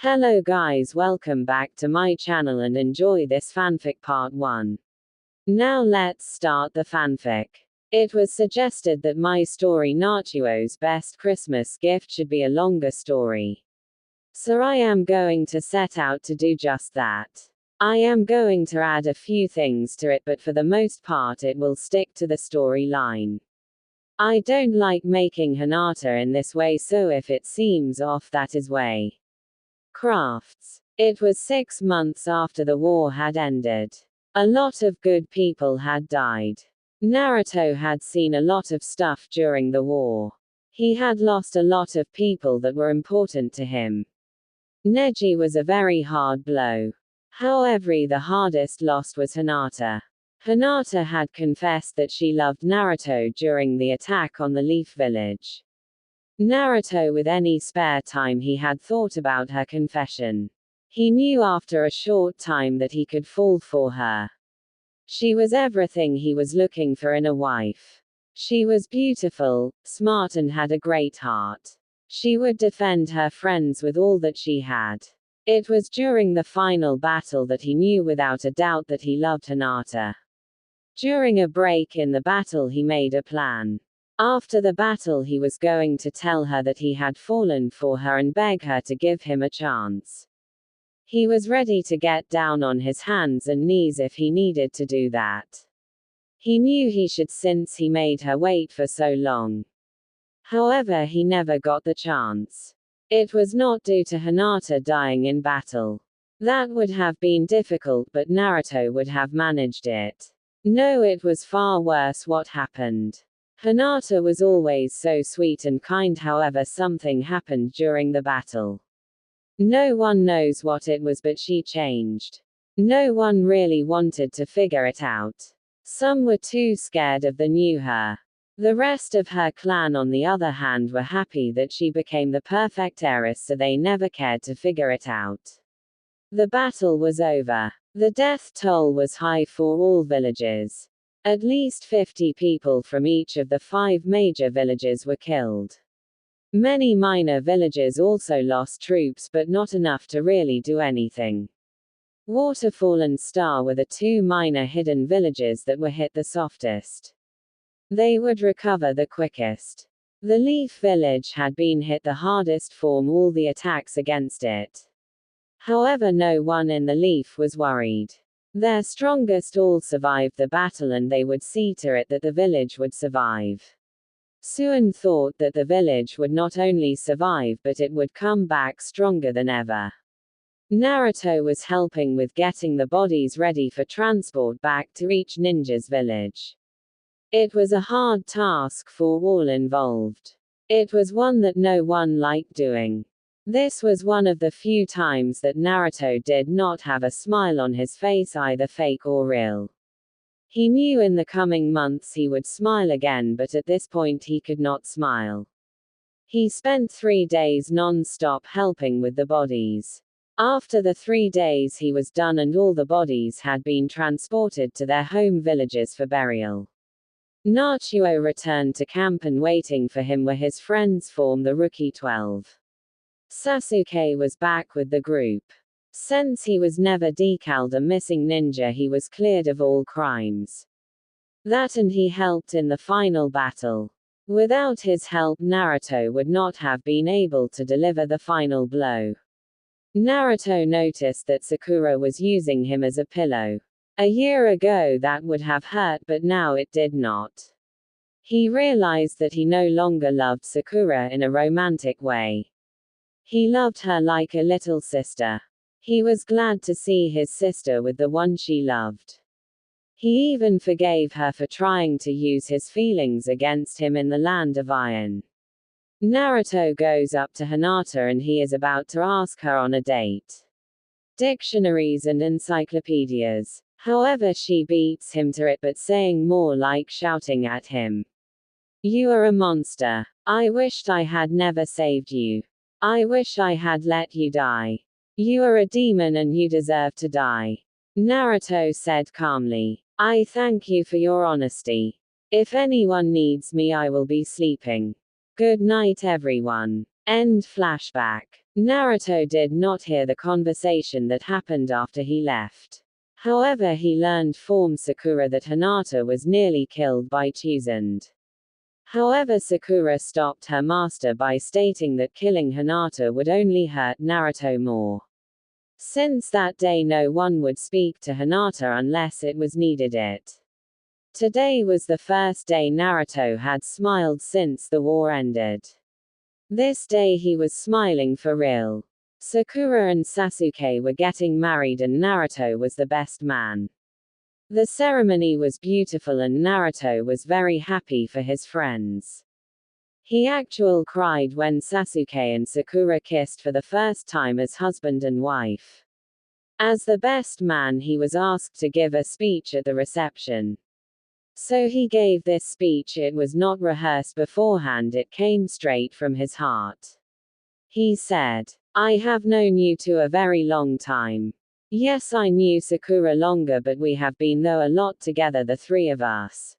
Hello guys, welcome back to my channel and enjoy this fanfic part 1. Now let's start the fanfic. It was suggested that my story Naruto's best Christmas gift should be a longer story. So I am going to set out to do just that. I am going to add a few things to it, but for the most part it will stick to the storyline. I don't like making Hinata in this way, so if it seems off, that is why. Crafts. It was 6 months after the war had ended. A lot of good people had died. Naruto had seen a lot of stuff during the war. He had lost a lot of people that were important to him. Neji was a very hard blow. However, the hardest loss was Hinata. Hinata had confessed that she loved Naruto during the attack on the Leaf Village. Naruto, with any spare time he had thought about her confession. He knew after a short time that he could fall for her. She was everything he was looking for in a wife. She was beautiful, smart and had a great heart. She would defend her friends with all that she had. It was during the final battle that he knew without a doubt that he loved Hinata. During a break in the battle he made a plan. After the battle he was going to tell her that he had fallen for her and beg her to give him a chance. He was ready to get down on his hands and knees if he needed to do that. He knew he should, since he made her wait for so long. However, he never got the chance. It was not due to Hinata dying in battle. That would have been difficult, but Naruto would have managed it. No, it was far worse what happened. Hinata was always so sweet and kind, however something happened during the battle. No one knows what it was, but she changed. No one really wanted to figure it out. Some were too scared of the new her. The rest of her clan, on the other hand, were happy that she became the perfect heiress, so they never cared to figure it out. The battle was over. The death toll was high for all villages. At least 50 people from each of the 5 major villages were killed. Many minor villages also lost troops, but not enough to really do anything. Waterfall and Star were the 2 minor hidden villages that were hit the softest. They would recover the quickest. The Leaf Village had been hit the hardest from all the attacks against it. However, no one in the Leaf was worried. Their strongest all survived the battle, and they would see to it that the village would survive. Suin thought that the village would not only survive, but it would come back stronger than ever. Naruto was helping with getting the bodies ready for transport back to each ninja's village. It was a hard task for all involved. It was one that no one liked doing. This was one of the few times that Naruto did not have a smile on his face, either fake or real. He knew in the coming months he would smile again, but at this point he could not smile. He spent 3 days non-stop helping with the bodies. After the 3 days he was done and all the bodies had been transported to their home villages for burial. Naruto returned to camp, and waiting for him were his friends from the Rookie 12. Sasuke was back with the group. Since he was never decaled a missing ninja, he was cleared of all crimes. That, and he helped in the final battle. Without his help, Naruto would not have been able to deliver the final blow. Naruto noticed that Sakura was using him as a pillow. A year ago that would have hurt, but now it did not. He realized that he no longer loved Sakura in a romantic way. He loved her like a little sister. He was glad to see his sister with the one she loved. He even forgave her for trying to use his feelings against him in the Land of Iron. Naruto goes up to Hinata and he is about to ask her on a date. Dictionaries and encyclopedias. However, she beats him to it, but saying more like shouting at him. "You are a monster. I wished I had never saved you. I wish I had let you die. You are a demon and you deserve to die." Naruto said calmly. "I thank you for your honesty. If anyone needs me, I will be sleeping. Good night, everyone." End flashback. Naruto did not hear the conversation that happened after he left. However, he learned from Sakura that Hinata was nearly killed by Chizune. However, Sakura stopped her master by stating that killing Hinata would only hurt Naruto more. Since that day no one would speak to Hinata unless it was needed it. Today was the first day Naruto had smiled since the war ended. This day he was smiling for real. Sakura and Sasuke were getting married and Naruto was the best man. The ceremony was beautiful and Naruto was very happy for his friends. He actually cried when Sasuke and Sakura kissed for the first time as husband and wife. As the best man, he was asked to give a speech at the reception. So he gave this speech. It was not rehearsed beforehand, it came straight from his heart. He said, "I have known you to a very long time. Yes, I knew Sakura longer, but we have been through a lot together, the three of us.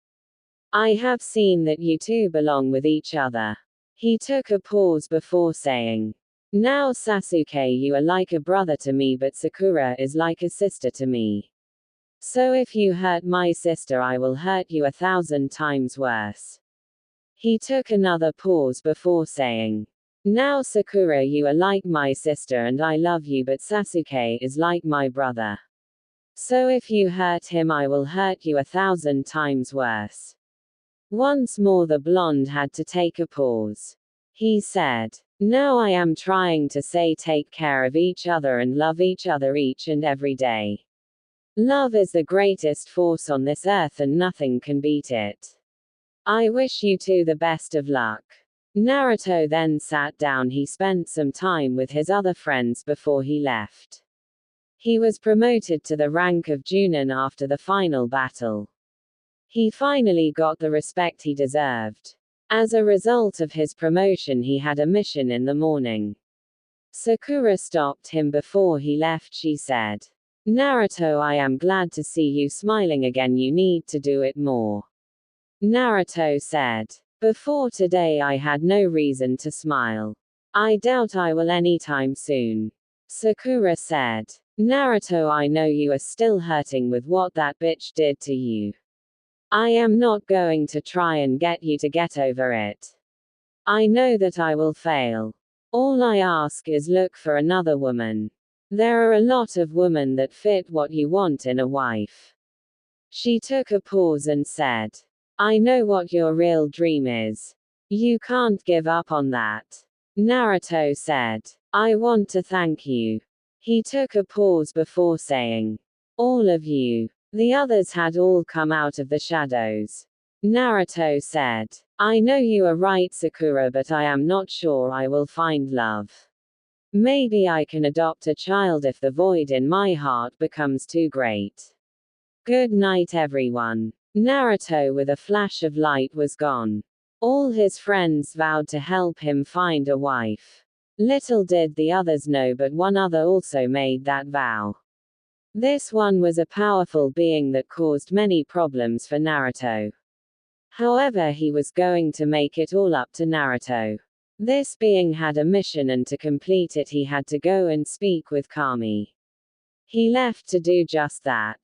I have seen that you two belong with each other." He took a pause before saying, "Now Sasuke, you are like a brother to me, but Sakura is like a sister to me. So if you hurt my sister, I will hurt you 1,000 times worse." He took another pause before saying, "Now Sakura, you are like my sister and I love you, but Sasuke is like my brother. So if you hurt him, I will hurt you 1,000 times worse." Once more the blonde had to take a pause. He said, "Now I am trying to say take care of each other and love each other each and every day. Love is the greatest force on this earth and nothing can beat it. I wish you two the best of luck." Naruto then sat down. He spent some time with his other friends before he left. He was promoted to the rank of Junin after the final battle. He finally got the respect he deserved. As a result of his promotion, he had a mission in the morning. Sakura stopped him before he left. She said, "Naruto, I am glad to see you smiling again. You need to do it more." Naruto said, "Before today I had no reason to smile. I doubt I will anytime soon." Sakura said, "Naruto, I know you are still hurting with what that bitch did to you. I am not going to try and get you to get over it. I know that I will fail. All I ask is look for another woman. There are a lot of women that fit what you want in a wife." She took a pause and said, "I know what your real dream is. You can't give up on that." Naruto said, "I want to thank you." He took a pause before saying, "All of you." The others had all come out of the shadows. Naruto said, "I know you are right, Sakura, but I am not sure I will find love. Maybe I can adopt a child if the void in my heart becomes too great. Good night, everyone." Naruto, with a flash of light, was gone. All his friends vowed to help him find a wife. Little did the others know, but one other also made that vow. This one was a powerful being that caused many problems for Naruto. However, he was going to make it all up to Naruto. This being had a mission, and to complete it he had to go and speak with Kami. He left to do just that.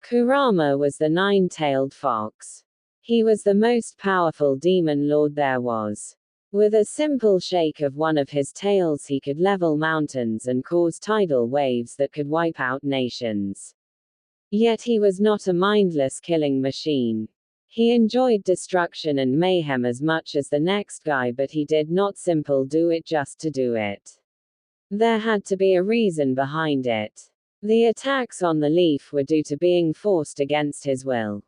Kurama was the nine-tailed fox. He was the most powerful demon lord there was. With a simple shake of one of his tails he could level mountains and cause tidal waves that could wipe out nations. Yet he was not a mindless killing machine. He enjoyed destruction and mayhem as much as the next guy, but he did not simply do it just to do it. There had to be a reason behind it. The attacks on the leaf were due to being forced against his will.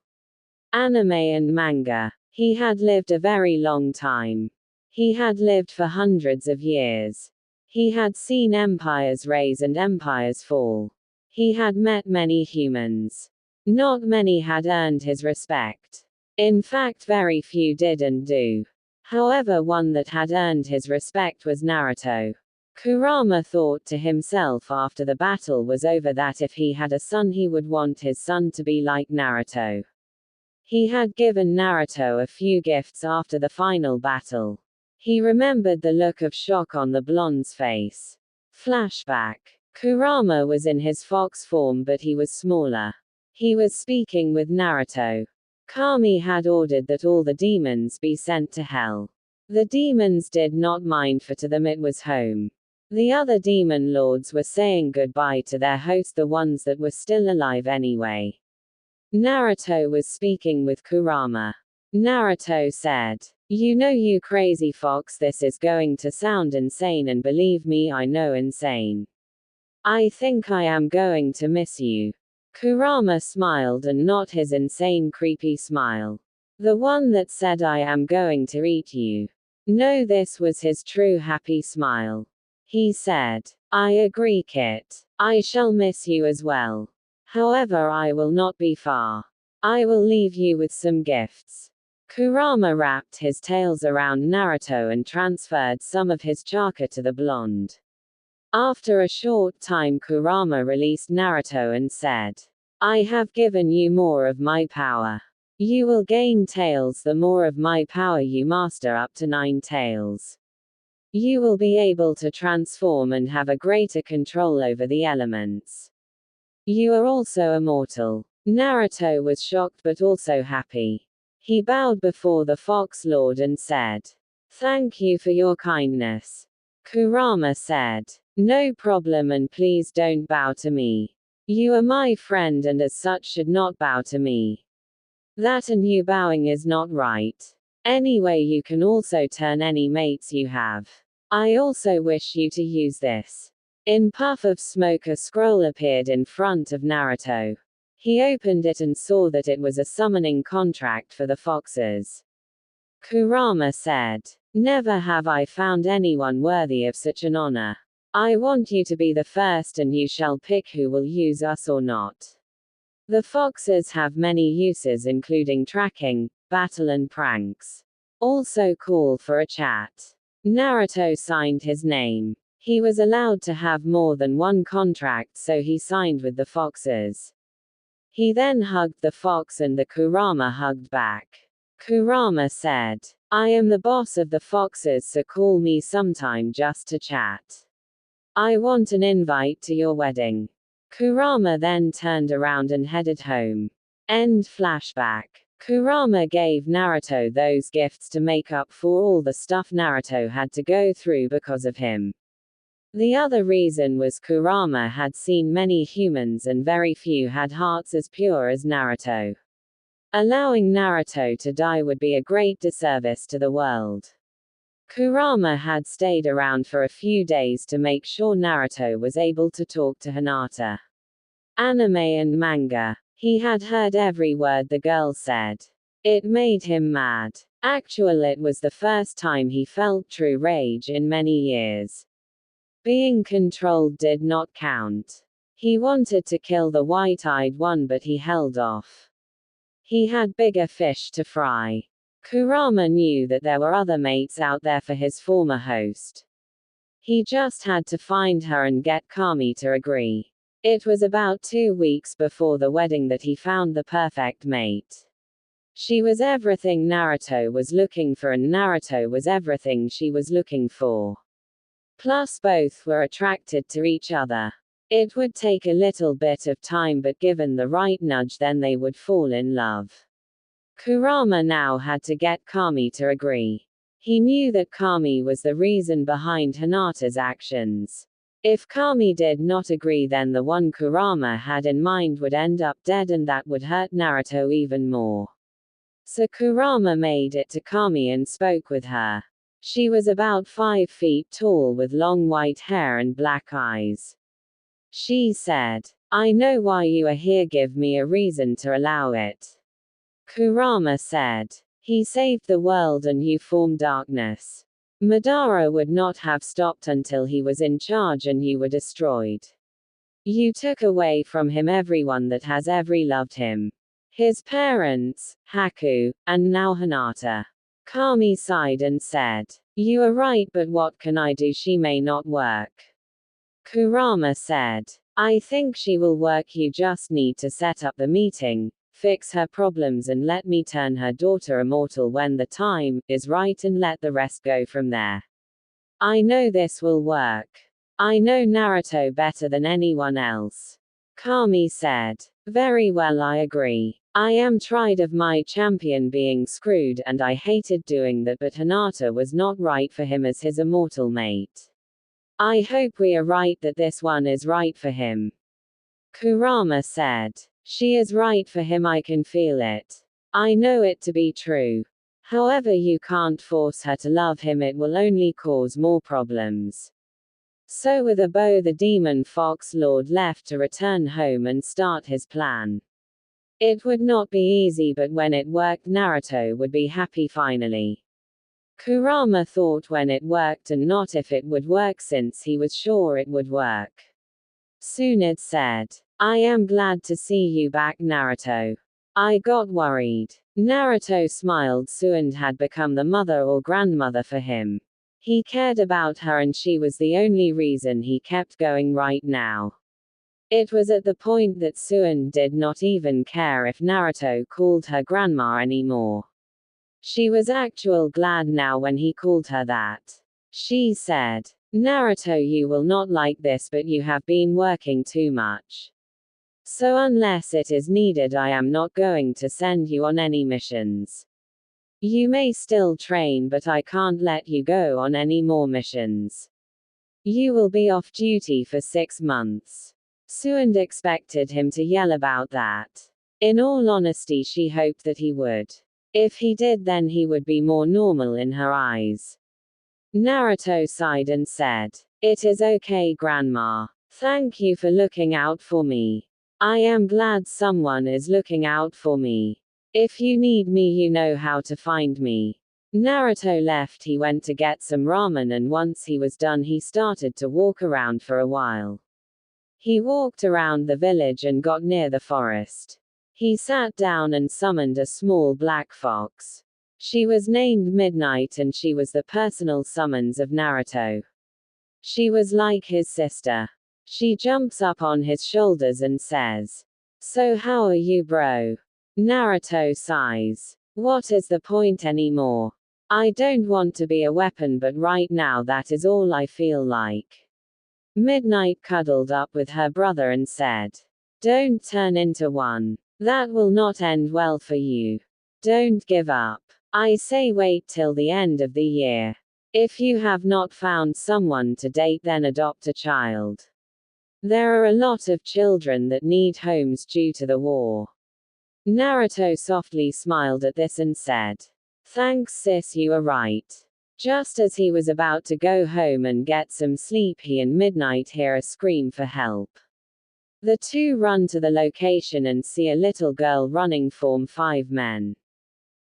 Anime and manga. He had lived a very long time. He had lived for hundreds of years. He had seen empires rise and empires fall. He had met many humans. Not many had earned his respect. In fact, very few did and do. However, one that had earned his respect was Naruto. Kurama thought to himself after the battle was over that if he had a son he would want his son to be like Naruto. He had given Naruto a few gifts after the final battle. He remembered the look of shock on the blonde's face. Flashback. Kurama was in his fox form, but he was smaller. He was speaking with Naruto. Kami had ordered that all the demons be sent to hell. The demons did not mind, for to them it was home. The other demon lords were saying goodbye to their host, the ones that were still alive anyway. Naruto was speaking with Kurama. Naruto said, "You know, you crazy fox, this is going to sound insane, and believe me, I know insane. I think I am going to miss you." Kurama smiled, and not his insane creepy smile. The one that said I am going to eat you. No, this was his true happy smile. He said, "I agree, Kit. I shall miss you as well. However, I will not be far. I will leave you with some gifts." Kurama wrapped his tails around Naruto and transferred some of his chakra to the blonde. After a short time, Kurama released Naruto and said, "I have given you more of my power. You will gain tails the more of my power you master, up to 9 tails. You will be able to transform and have a greater control over the elements. You are also immortal." Naruto was shocked but also happy. He bowed before the Fox Lord and said, "Thank you for your kindness." Kurama said, "No problem, and please don't bow to me. You are my friend and as such should not bow to me. That and you bowing is not right. Anyway, you can also turn any mates you have. I also wish you to use this." In puff of smoke, a scroll appeared in front of Naruto. He opened it and saw that it was a summoning contract for the foxes. Kurama said, "Never have I found anyone worthy of such an honor. I want you to be the first, and you shall pick who will use us or not. The foxes have many uses, including tracking, battle, and pranks. Also call for a chat." Naruto signed his name. He was allowed to have more than one contract, so he signed with the foxes. He then hugged the fox and the Kurama hugged back. Kurama said, "I am the boss of the foxes, so call me sometime just to chat. I want an invite to your wedding." Kurama then turned around and headed home. End flashback. Kurama gave Naruto those gifts to make up for all the stuff Naruto had to go through because of him. The other reason was Kurama had seen many humans and very few had hearts as pure as Naruto. Allowing Naruto to die would be a great disservice to the world. Kurama had stayed around for a few days to make sure Naruto was able to talk to Hinata. Anime and manga. He had heard every word the girl said. It made him mad. Actually, it was the first time he felt true rage in many years. Being controlled did not count. He wanted to kill the white-eyed one, but he held off. He had bigger fish to fry. Kurama knew that there were other mates out there for his former host. He just had to find her and get Kami to agree. It was about 2 weeks before the wedding that he found the perfect mate. She was everything Naruto was looking for, and Naruto was everything she was looking for. Plus, both were attracted to each other. It would take a little bit of time, but given the right nudge, then they would fall in love. Kurama now had to get Kami to agree. He knew that Kami was the reason behind Hinata's actions. If Kami did not agree, then the one Kurama had in mind would end up dead, and that would hurt Naruto even more. So Kurama made it to Kami and spoke with her. She was about 5 feet tall with long white hair and black eyes. She said, "I know why you are here, give me a reason to allow it." Kurama said, "He saved the world and you formed darkness. Madara would not have stopped until he was in charge and you were destroyed. You took away from him everyone that has ever loved him. His parents, Haku, and now Hinata." Kami sighed and said, "You are right, but what can I do? She may not work." Kurama said, "I think she will work, you just need to set up the meeting. fix her problems and let me turn her daughter immortal when the time is right and let the rest go from there. I know this will work. I know Naruto better than anyone else. Kami said. Very well, I agree. I am tired of my champion being screwed and I hated doing that, but Hinata was not right for him as his immortal mate. I hope we are right that this one is right for him. Kurama said. She is right for him, I can feel it. I know it to be true. However, you can't force her to love him, it will only cause more problems. So with a bow the demon fox lord left to return home and start his plan. It would not be easy, but when it worked Naruto would be happy finally. Kurama thought when it worked and not if it would work, since he was sure it would work. Tsunade said. I am glad to see you back, Naruto. I got worried. Naruto smiled. Tsunade had become the mother or grandmother for him. He cared about her and she was the only reason he kept going right now. It was at the point that Tsunade did not even care if Naruto called her grandma anymore. She was actually glad now when he called her that. She said, Naruto, you will not like this, but you have been working too much. So unless it is needed, I am not going to send you on any missions. You may still train, but I can't let you go on any more missions. You will be off duty for 6 months. Tsunade expected him to yell about that. In all honesty, she hoped that he would. If he did, then he would be more normal in her eyes. Naruto sighed and said, It is okay, Grandma. Thank you for looking out for me. I am glad someone is looking out for me. If you need me, you know how to find me. Naruto left. He went to get some ramen, and once he was done, he started to walk around for a while. He walked around the village and got near the forest. He sat down and summoned a small black fox. She was named Midnight and she was the personal summons of Naruto. She was like his sister. She jumps up on his shoulders and says, So how are you, bro? Naruto sighs. What is the point anymore? I don't want to be a weapon, but right now that is all I feel like. Midnight cuddled up with her brother and said, Don't turn into one. That will not end well for you. Don't give up. I say wait till the end of the year. If you have not found someone to date, then adopt a child. There are a lot of children that need homes due to the war. Naruto softly smiled at this and said, Thanks sis, you are right. Just as he was about to go home and get some sleep, he and Midnight hear a scream for help. The two run to the location and see a little girl running from 5 men.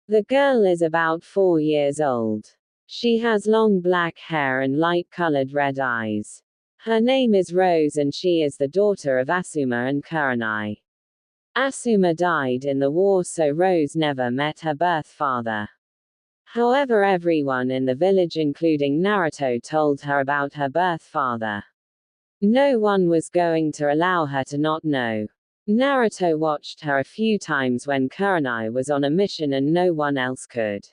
The girl is about 4 years old. She has long black hair and light-colored red eyes. Her name is Rose and she is the daughter of Asuma and Kurenai. Asuma died in the war, so Rose never met her birth father. However, everyone in the village, including Naruto, told her about her birth father. No one was going to allow her to not know. Naruto watched her a few times when Kurenai was on a mission and no one else could.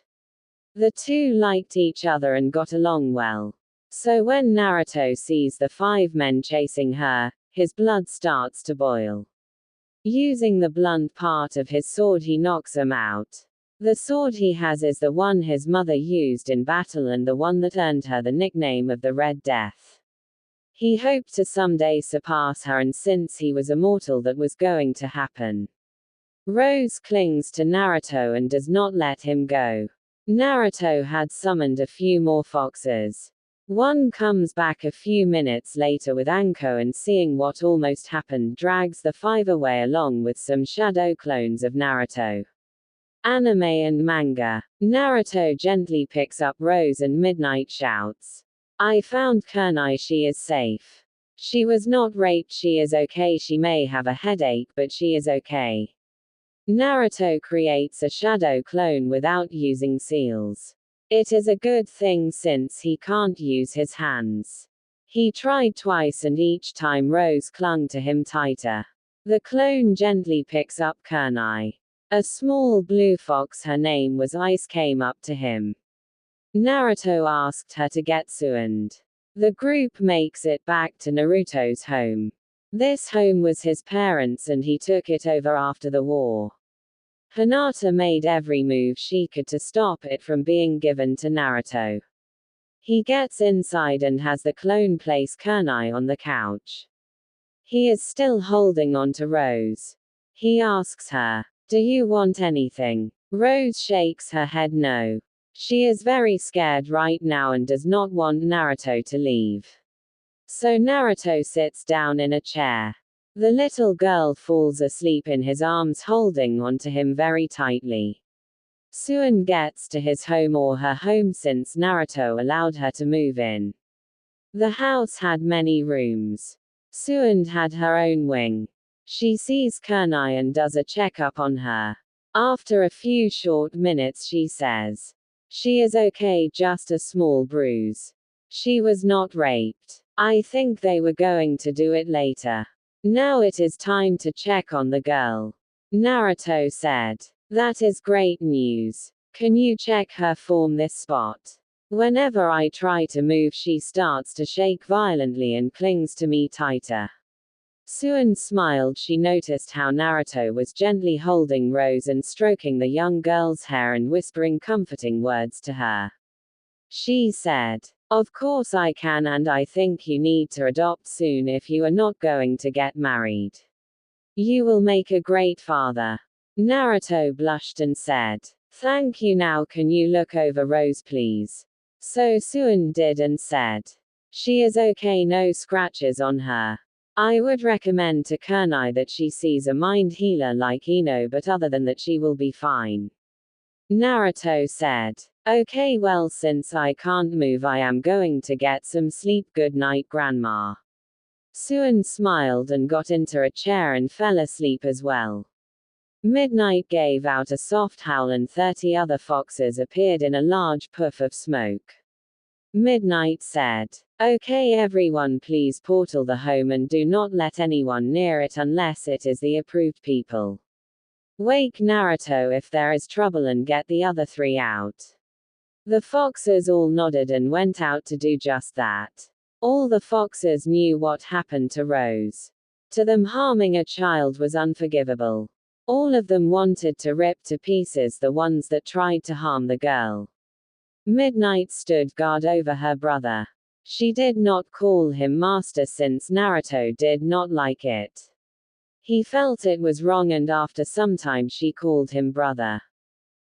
The two liked each other and got along well. So when Naruto sees the 5 men chasing her, his blood starts to boil. Using the blunt part of his sword, he knocks them out. The sword he has is the one his mother used in battle and the one that earned her the nickname of the Red Death. He hoped to someday surpass her, and since he was immortal, that was going to happen. Rose clings to Naruto and does not let him go. Naruto had summoned a few more foxes. One comes back a few minutes later with Anko and, seeing what almost happened, drags the 5 away along with some shadow clones of Naruto. Anime and manga. Naruto gently picks up Rose and Midnight shouts, I found Kurenai, she is safe. She was not raped, she is okay, she may have a headache but she is okay. Naruto creates a shadow clone without using seals. It is a good thing since he can't use his hands. He tried twice and each time Rose clung to him tighter. The clone gently picks up Kurenai. A small blue fox, her name was Ice, came up to him. Naruto asked her to get Shizune. The group makes it back to Naruto's home. This home was his parents' and he took it over after the war. Hinata made every move she could to stop it from being given to Naruto. He gets inside and has the clone place Kurenai on the couch. He is still holding on to Rose. He asks her, "Do you want anything?" Rose shakes her head no. She is very scared right now and does not want Naruto to leave. So Naruto sits down in a chair. The little girl falls asleep in his arms, holding onto him very tightly. Shizune gets to his home, or her home, since Naruto allowed her to move in. The house had many rooms. Shizune had her own wing. She sees Kurenai and does a checkup on her. After a few short minutes she says, she is okay, just a small bruise. She was not raped. I think they were going to do it later. Now it is time to check on the girl. Naruto said, that is great news. Can you check her form this spot? Whenever I try to move she starts to shake violently and clings to me tighter. Shizune smiled. She noticed how Naruto was gently holding Rose and stroking the young girl's hair and whispering comforting words to her. She said, of course I can, and I think you need to adopt soon if you are not going to get married. You will make a great father. Naruto blushed and said, thank you. Now can you look over Rose please? So Shizune did and said, she is okay, no scratches on her. I would recommend to Kurenai that she sees a mind healer like Ino, but other than that she will be fine. Naruto said, okay, well, since I can't move I am going to get some sleep. Good night, Grandma. Shizune smiled and got into a chair and fell asleep as well. Midnight gave out a soft howl and 30 other foxes appeared in a large puff of smoke. Midnight said, okay everyone, please portal the home and do not let anyone near it unless it is the approved people. Wake Naruto if there is trouble and get the other 3 out. The foxes all nodded and went out to do just that. All the foxes knew what happened to Rose. To them, harming a child was unforgivable. All of them wanted to rip to pieces the ones that tried to harm the girl. Midnight stood guard over her brother. She did not call him master since Naruto did not like it. He felt it was wrong, and after some time she called him brother.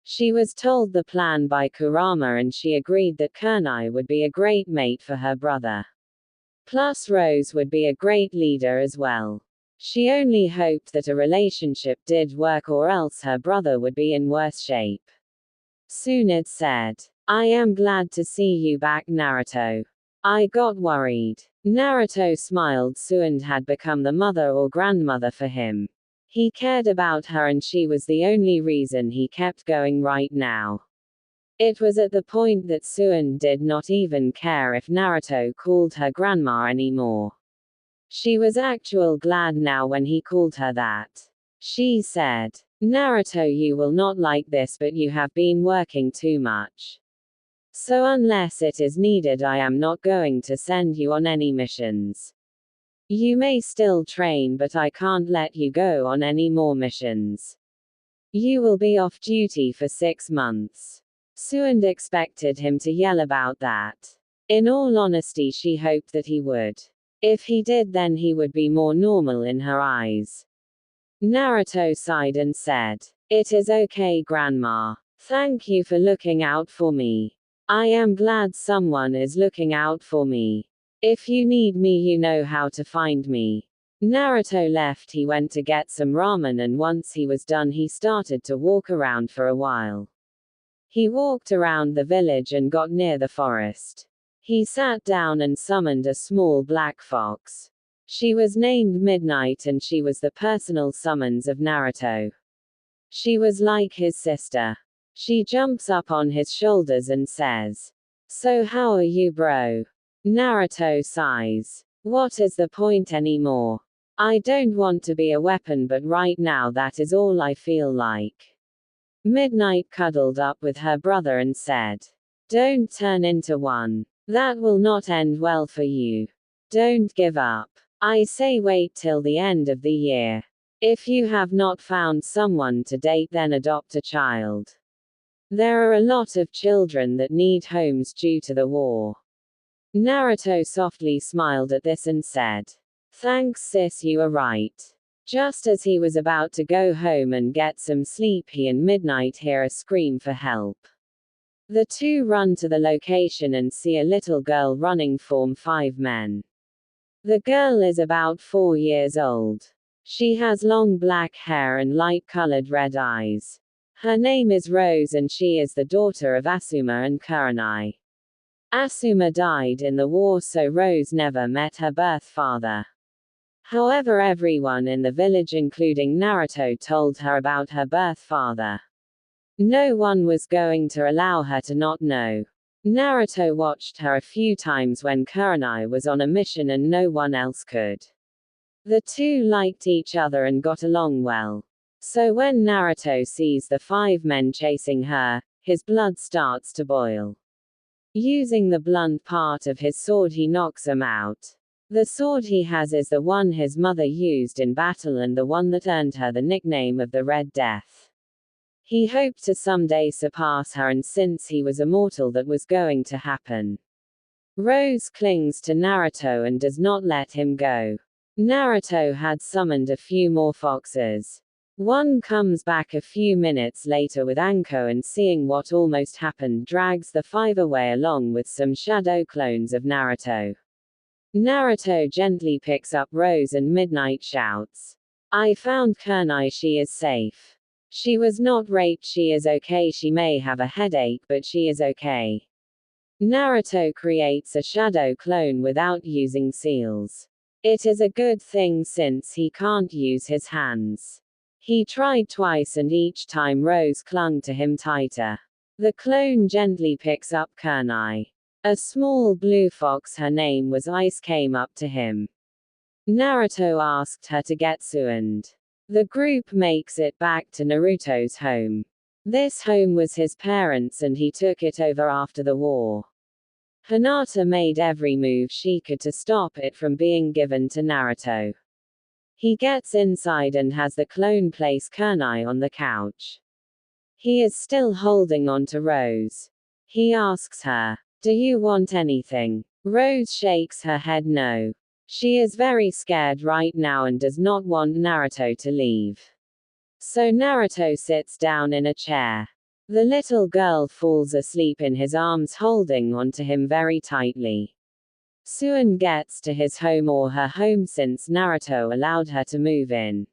She was told the plan by Kurama and she agreed that Kurenai would be a great mate for her brother. Plus Rose would be a great leader as well. She only hoped that a relationship did work, or else her brother would be in worse shape. Tsunade said, I am glad to see you back, Naruto. I got worried. Naruto smiled. Tsunade had become the mother or grandmother for him. He cared about her and she was the only reason he kept going right now. It was at the point that Tsunade did not even care if Naruto called her grandma anymore. She was actually glad now when he called her that. She said, Naruto, you will not like this, but you have been working too much. So unless it is needed I am not going to send you on any missions. You may still train, but I can't let you go on any more missions. You will be off duty for 6 months. Tsunade expected him to yell about that. In all honesty, she hoped that he would. If he did, then he would be more normal in her eyes. Naruto sighed and said, it is okay, Grandma. Thank you for looking out for me. I am glad someone is looking out for me. If you need me, you know how to find me. Naruto left. He went to get some ramen, and once he was done he started to walk around for a while. He walked around the village and got near the forest. He sat down and summoned a small black fox. She was named Midnight and she was the personal summons of Naruto. She was like his sister. She jumps up on his shoulders and says, so how are you, bro? Naruto sighs. What is the point anymore? I don't want to be a weapon, but right now that is all I feel like. Midnight cuddled up with her brother and said, "Don't turn into one. That will not end well for you. Don't give up. I say wait till the end of the year. If you have not found someone to date, then adopt a child. There are a lot of children that need homes due to the war." Naruto softly smiled at this and said, "Thanks sis, you are right." Just as he was about to go home and get some sleep, he and Midnight hear a scream for help. The two run to the location and see a little girl running from 5 men. The girl is about 4 years old. She has long black hair and light-colored red eyes. Her name is Rose and she is the daughter of Asuma and Kurenai. Asuma died in the war, so Rose never met her birth father. However, everyone in the village, including Naruto, told her about her birth father. No one was going to allow her to not know. Naruto watched her a few times when Kurenai was on a mission and no one else could. The two liked each other and got along well. So when Naruto sees the 5 men chasing her, his blood starts to boil. Using the blunt part of his sword, he knocks them out. The sword he has is the one his mother used in battle and the one that earned her the nickname of the Red Death. He hoped to someday surpass her, and since he was immortal, that was going to happen. Rose clings to Naruto and does not let him go. Naruto had summoned a few more foxes. One comes back a few minutes later with Anko and, seeing what almost happened, drags the 5 away along with some shadow clones of Naruto. Naruto gently picks up Rose and Midnight shouts, "I found Kurenai, she is safe. She was not raped, she is okay, she may have a headache but she is okay." Naruto creates a shadow clone without using seals. It is a good thing since he can't use his hands. He tried twice and each time Rose clung to him tighter. The clone gently picks up Kurenai. A small blue fox, her name was Ice, came up to him. Naruto asked her to get Suand. The group makes it back to Naruto's home. This home was his parents' and he took it over after the war. Hinata made every move she could to stop it from being given to Naruto. He gets inside and has the clone place Kurenai on the couch. He is still holding on to Rose. He asks her, "Do you want anything?" Rose shakes her head no. She is very scared right now and does not want Naruto to leave. So Naruto sits down in a chair. The little girl falls asleep in his arms, holding onto him very tightly. Suan gets to his home, or her home, since Naruto allowed her to move in.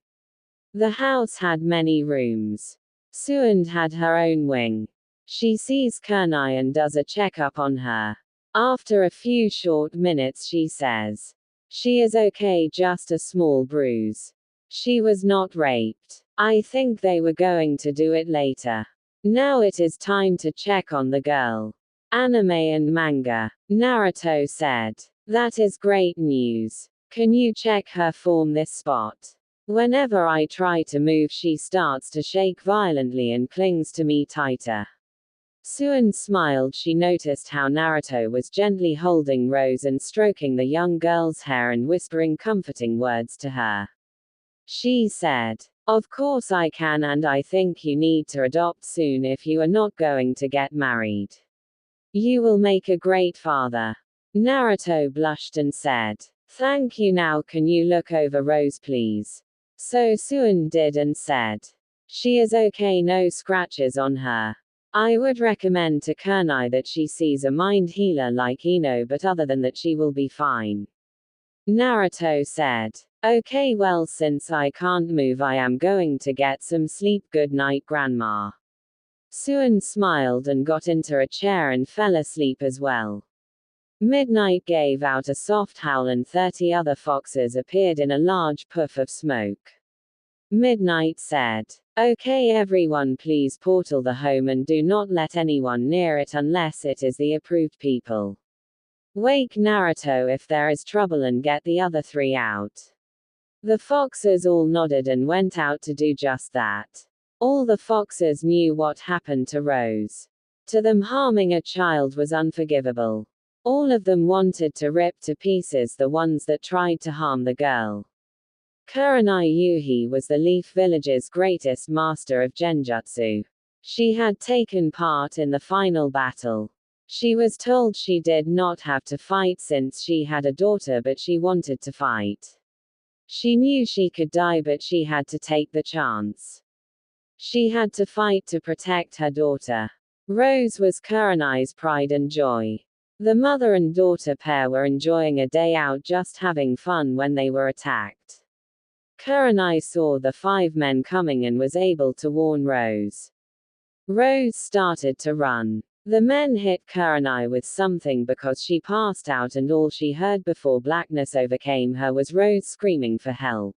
The house had many rooms. Suan had her own wing. She sees Kurenai and does a checkup on her. After a few short minutes she says, "She is okay, just a small bruise. She was not raped. I think they were going to do it later. Now it is time to check on the girl." Anime and manga. Naruto said, "That is great news. Can you check her form this spot? Whenever I try to move, she starts to shake violently and clings to me tighter." Suan smiled. She noticed how Naruto was gently holding Rose and stroking the young girl's hair and whispering comforting words to her. She said, "Of course I can, and I think you need to adopt soon if you are not going to get married. You will make a great father." Naruto blushed and said, "Thank you, now can you look over Rose please?" So Suan did and said, "She is okay, no scratches on her. I would recommend to Kurenai that she sees a mind healer like Ino, but other than that she will be fine." Naruto said, "Okay, well, since I can't move, I am going to get some sleep. Good night, Grandma." Suan smiled and got into a chair and fell asleep as well. Midnight gave out a soft howl and 30 other foxes appeared in a large puff of smoke. Midnight said, "Okay everyone, please portal the home and do not let anyone near it unless it is the approved people. Wake Naruto if there is trouble and get the other 3 out." The foxes all nodded and went out to do just that. All the foxes knew what happened to Rose. To them, harming a child was unforgivable. All of them wanted to rip to pieces the ones that tried to harm the girl. Kurenai Yuhi was the Leaf Village's greatest master of genjutsu. She had taken part in the final battle. She was told she did not have to fight since she had a daughter, but she wanted to fight. She knew she could die, but she had to take the chance. She had to fight to protect her daughter. Rose was Kurenai's pride and joy. The mother and daughter pair were enjoying a day out, just having fun, when they were attacked. Kurenai saw the 5 men coming and was able to warn Rose. Rose started to run. The men hit Kurenai with something because she passed out, and all she heard before blackness overcame her was Rose screaming for help.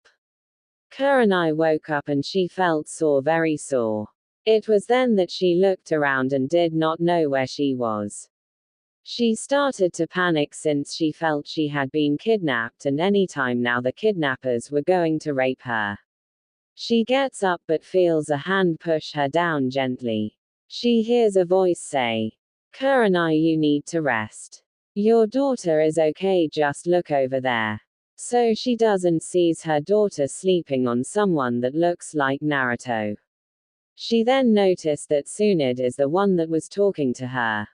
Kurenai woke up and she felt sore, very sore. It was then that she looked around and did not know where she was. She started to panic since she felt she had been kidnapped, and anytime now the kidnappers were going to rape her. She gets up but feels a hand push her down gently. She hears a voice say, "Kurenai, you need to rest. Your daughter is okay, just look over there." So she does and sees her daughter sleeping on someone that looks like Naruto. She then noticed that Tsunade is the one that was talking to her.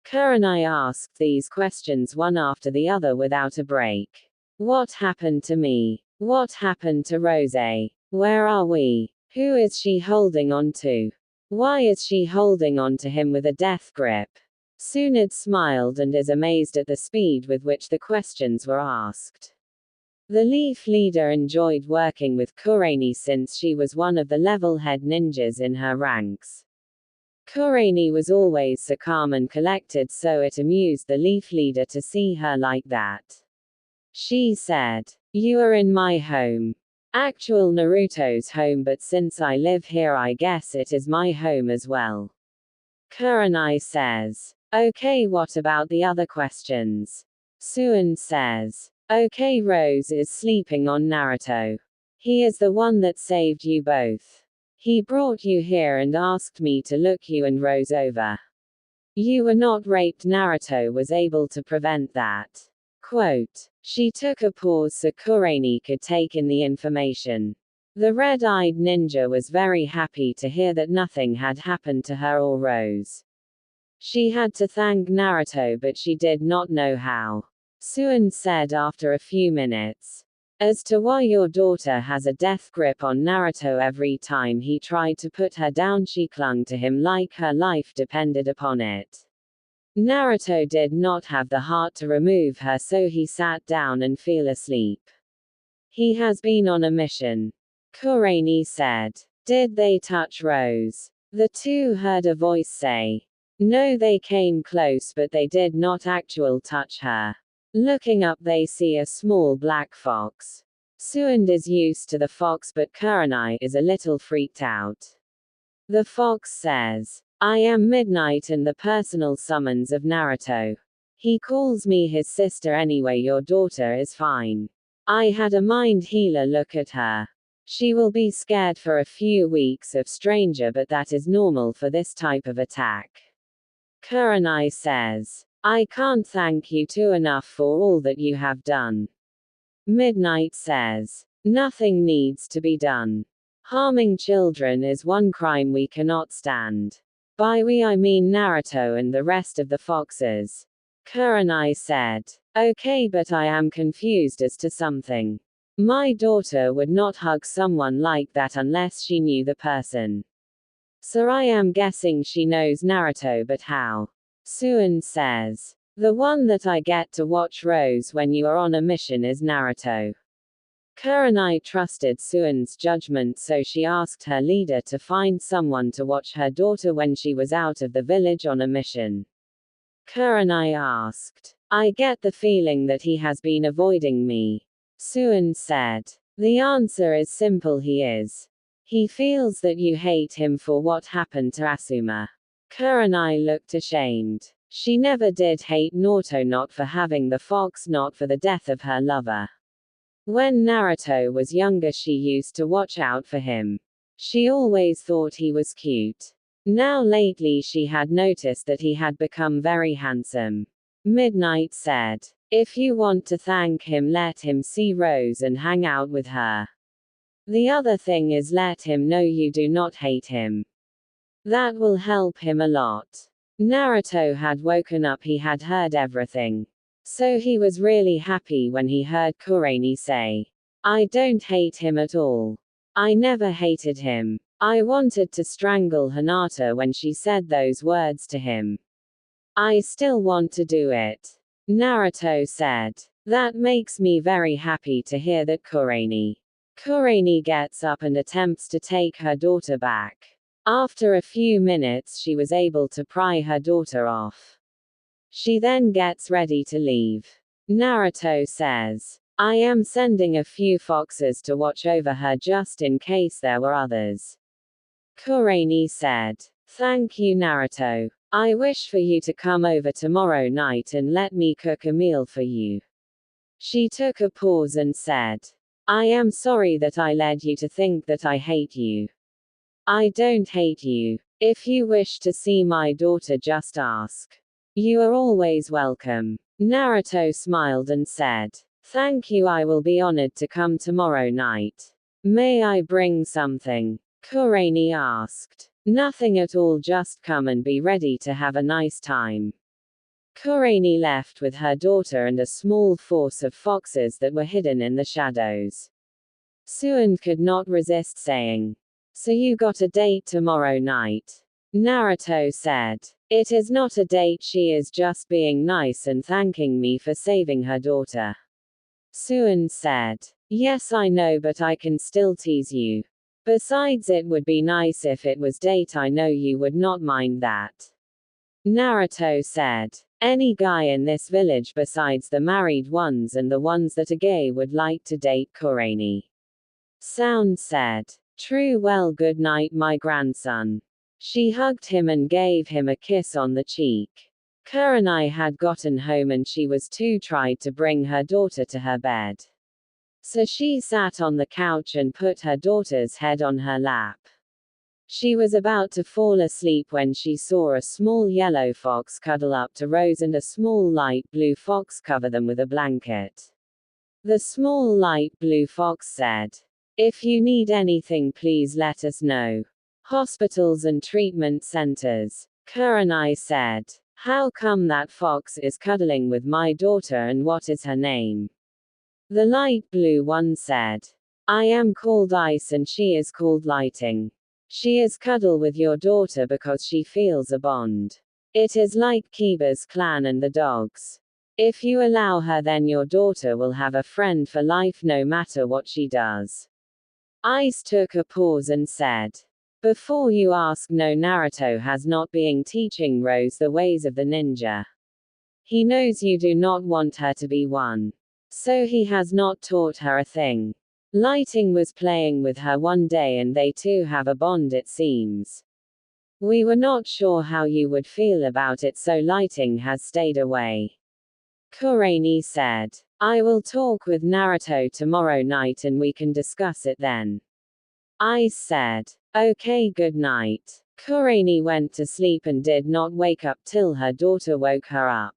Kurenai asked these questions one after the other without a break. What happened to me? What happened to Rose? Where are we? Who is she holding on to? Why is she holding on to him with a death grip? Tsunade smiled and is amazed at the speed with which the questions were asked. The Leaf leader enjoyed working with Kurenai since she was one of the level-head ninjas in her ranks. Kurenai was always so calm and collected, so it amused the Leaf leader to see her like that. She said, "You are in my home. Actual Naruto's home, but since I live here I guess it is my home as well." Kurenai says, "Okay, what about the other questions?" Tsunade says, "Okay, Rose is sleeping on Naruto. He is the one that saved you both. He brought you here and asked me to look you and Rose over. You were not raped. Naruto was able to prevent that." Quote. She took a pause so Kurenai could take in the information. The red-eyed ninja was very happy to hear that nothing had happened to her or Rose. She had to thank Naruto, but she did not know how. Tsunade said after a few minutes, "As to why your daughter has a death grip on Naruto, every time he tried to put her down she clung to him like her life depended upon it. Naruto did not have the heart to remove her, so he sat down and fell asleep. He has been on a mission." Kurenai said. "Did they touch Rose?" The two heard a voice say, "No, they came close but they did not actually touch her." Looking up they see a small black fox. Tsunade is used to the fox, but Kurenai is a little freaked out. The fox says, "I am Midnight and the personal summons of Naruto. He calls me his sister anyway. Your daughter is fine. I had a mind healer look at her. She will be scared for a few weeks of stranger, but that is normal for this type of attack." Kurenai says, "I can't thank you too enough for all that you have done." Midnight says, "Nothing needs to be done. Harming children is one crime we cannot stand. By we I mean Naruto and the rest of the foxes." Kurenai said, "Okay, but I am confused as to something. My daughter would not hug someone like that unless she knew the person. So I am guessing she knows Naruto, but how?" Tsunade says, "The one that I get to watch Rose when you are on a mission is Naruto." Kurenai trusted Tsunade's judgment, so she asked her leader to find someone to watch her daughter when she was out of the village on a mission. Kurenai asked, "I get the feeling that he has been avoiding me." Tsunade said, "The answer is simple, he is. He feels that you hate him for what happened to Asuma." Kurenai looked ashamed. She never did hate Naruto, not for having the fox, not for the death of her lover. When Naruto was younger, she used to watch out for him. She always thought he was cute. Now lately she had noticed that he had become very handsome. Midnight said, "If you want to thank him, let him see Rose and hang out with her. The other thing is, let him know you do not hate him. That will help him a lot." Naruto had woken up, he had heard everything. So he was really happy when he heard Kurenai say, "I don't hate him at all. I never hated him. I wanted to strangle Hinata when she said those words to him. I still want to do it." Naruto said, "That makes me very happy to hear that, Kurenai." Kurenai gets up and attempts to take her daughter back. After a few minutes, she was able to pry her daughter off. She then gets ready to leave. Naruto says, "I am sending a few foxes to watch over her just in case there were others." Kurenai said, "Thank you, Naruto. I wish for you to come over tomorrow night and let me cook a meal for you." She took a pause and said, "I am sorry that I led you to think that I hate you. I don't hate you. If you wish to see my daughter, just ask. You are always welcome." Naruto smiled and said, "Thank you, I will be honored to come tomorrow night. May I bring something?" Kurenai asked. "Nothing at all, just come and be ready to have a nice time." Kurenai left with her daughter and a small force of foxes that were hidden in the shadows. Suan could not resist saying, "So you got a date tomorrow night?" Naruto said, "It is not a date, she is just being nice and thanking me for saving her daughter." Suan said, "Yes, I know, but I can still tease you. Besides, it would be nice if it was date, I know you would not mind that." Naruto said, "Any guy in this village besides the married ones and the ones that are gay would like to date Kurenai." Sound said, "True, well, good night, my grandson." She hugged him and gave him a kiss on the cheek. Kurenai had gotten home and she was too tired to bring her daughter to her bed. So she sat on the couch and put her daughter's head on her lap. She was about to fall asleep when she saw a small yellow fox cuddle up to Rose and a small light blue fox cover them with a blanket. The small light blue fox said, "If you need anything, please let us know. Hospitals and treatment centers." Kurenai said, "How come that fox is cuddling with my daughter and what is her name?" The light blue one said, "I am called Ice and she is called Lighting. She is cuddle with your daughter because she feels a bond. It is like Kiba's clan and the dogs. If you allow her, then your daughter will have a friend for life no matter what she does." Ice took a pause and said, "Before you ask, no, Naruto has not been teaching Rose the ways of the ninja. He knows you do not want her to be one. So he has not taught her a thing. Lighting was playing with her one day and they two have a bond, it seems. We were not sure how you would feel about it, so Lighting has stayed away." Kurenai said, "I will talk with Naruto tomorrow night and we can discuss it then." Ice said, "Okay, good night." Kurenai went to sleep and did not wake up till her daughter woke her up.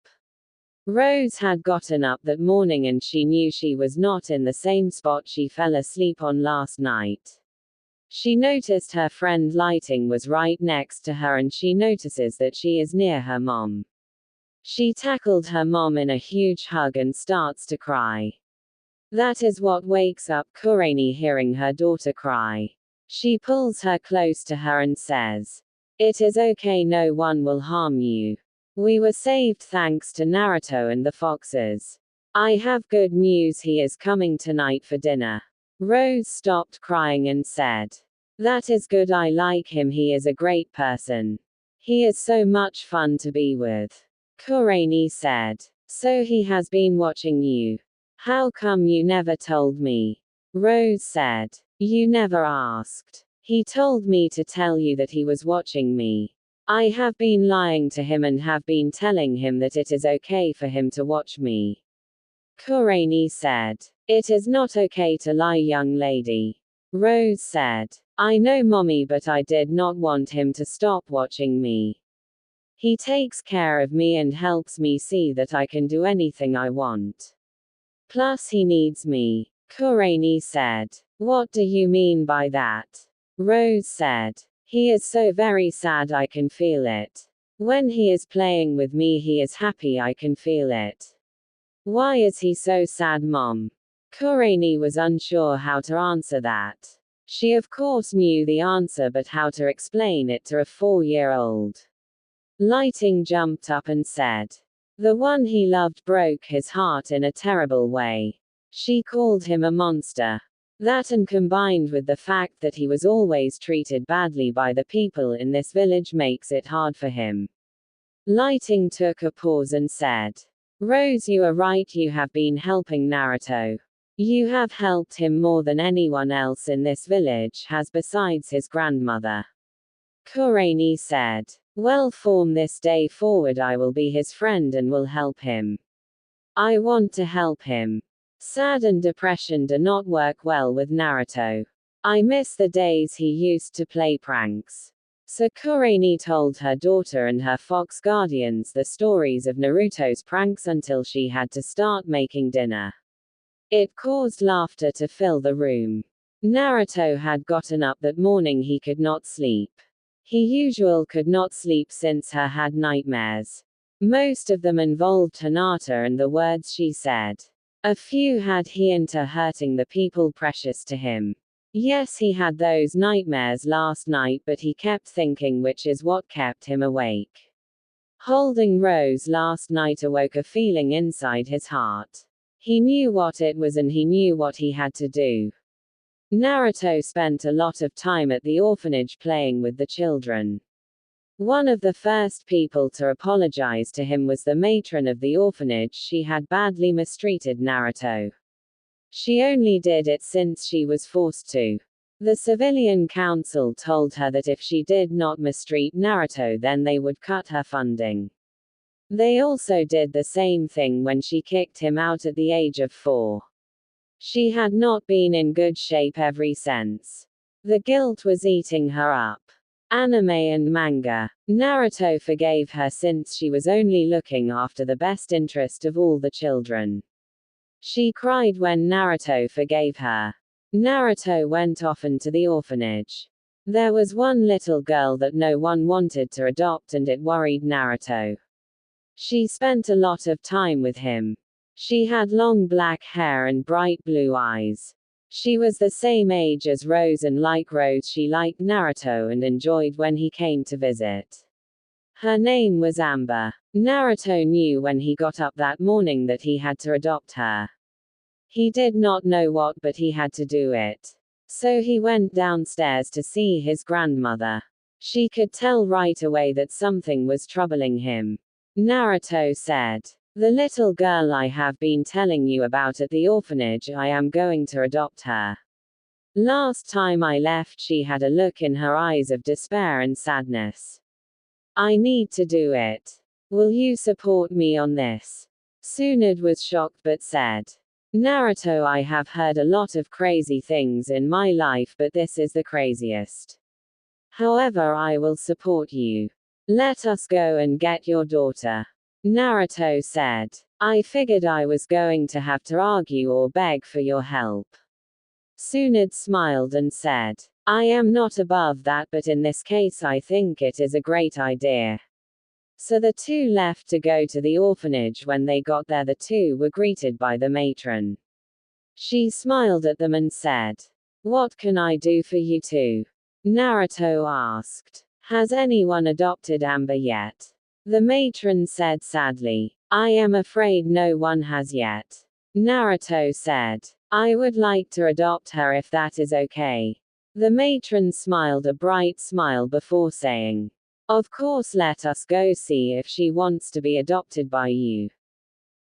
Rose had gotten up that morning and she knew she was not in the same spot she fell asleep on last night. She noticed her friend Lighting was right next to her and she notices that she is near her mom. She tackled her mom in a huge hug and starts to cry. That is what wakes up Kurenai, hearing her daughter cry. She pulls her close to her and says, "It is okay, no one will harm you. We were saved thanks to Naruto and the foxes. I have good news, he is coming tonight for dinner." Rose stopped crying and said, "That is good, I like him, he is a great person. He is so much fun to be with." Kurenai said, "So he has been watching you. How come you never told me?" Rose said, "You never asked. He told me to tell you that he was watching me. I have been lying to him and have been telling him that it is okay for him to watch me." Kurenai said. It is not okay to lie, young lady. Rose said. I know, mommy, but I did not want him to stop watching me. He takes care of me and helps me see that I can do anything I want. Plus he needs me. Kurenai said. What do you mean by that? Rose said. He is so very sad, I can feel it. When he is playing with me he is happy, I can feel it. Why is he so sad, Mom? Kurenai was unsure how to answer that. She of course knew the answer, but how to explain it to a 4-year-old. Lighting jumped up and said. The one he loved broke his heart in a terrible way. She called him a monster. That, and combined with the fact that he was always treated badly by the people in this village, makes it hard for him. Lighting took a pause and said. Rose, you are right, you have been helping Naruto. You have helped him more than anyone else in this village has besides his grandmother. Kurenai said. Well, from this day forward I will be his friend and will help him. I want to help him. Sad and depression do not work well with Naruto. I miss the days he used to play pranks. So Kurenai told her daughter and her fox guardians the stories of Naruto's pranks until she had to start making dinner. It caused laughter to fill the room. Naruto had gotten up that morning, he could not sleep. He usually could not sleep since he had nightmares. Most of them involved Hinata and the words she said. A few had he into hurting the people precious to him. Yes, he had those nightmares last night, but he kept thinking, which is what kept him awake. Holding Rose last night awoke a feeling inside his heart. He knew what it was and he knew what he had to do. Naruto spent a lot of time at the orphanage playing with the children. One of the first people to apologize to him was the matron of the orphanage. She had badly mistreated Naruto. She only did it since she was forced to. The civilian council told her that if she did not mistreat Naruto, then they would cut her funding. They also did the same thing when she kicked him out at the age of 4. She had not been in good shape ever since. The guilt was eating her up. Anime and manga. Naruto forgave her since she was only looking after the best interest of all the children. She cried when Naruto forgave her. Naruto went often to the orphanage. There was one little girl that no one wanted to adopt and it worried Naruto. She spent a lot of time with him. She had long black hair and bright blue eyes. She was the same age as Rose, and like Rose she liked Naruto and enjoyed when he came to visit. Her name was Amber. Naruto knew when he got up that morning that he had to adopt her. He did not know what, but he had to do it. So he went downstairs to see his grandmother. She could tell right away that something was troubling him. Naruto said, "The little girl I have been telling you about at the orphanage, I am going to adopt her. Last time I left she had a look in her eyes of despair and sadness. I need to do it. Will you support me on this?" Tsunade was shocked but said, "Naruto, I have heard a lot of crazy things in my life, but this is the craziest. However, I will support you. Let us go and get your daughter." Naruto said, "I figured I was going to have to argue or beg for your help." Tsunade smiled and said, "I am not above that, but in this case I think it is a great idea." So the two left to go to the orphanage. When they got there, the two were greeted by the matron. She smiled at them and said, "What can I do for you two?" Naruto asked, "Has anyone adopted Amber yet?" The matron said sadly, "I am afraid no one has yet." Naruto said, "I would like to adopt her if that is okay." The matron smiled a bright smile before saying, "Of course, let us go see if she wants to be adopted by you."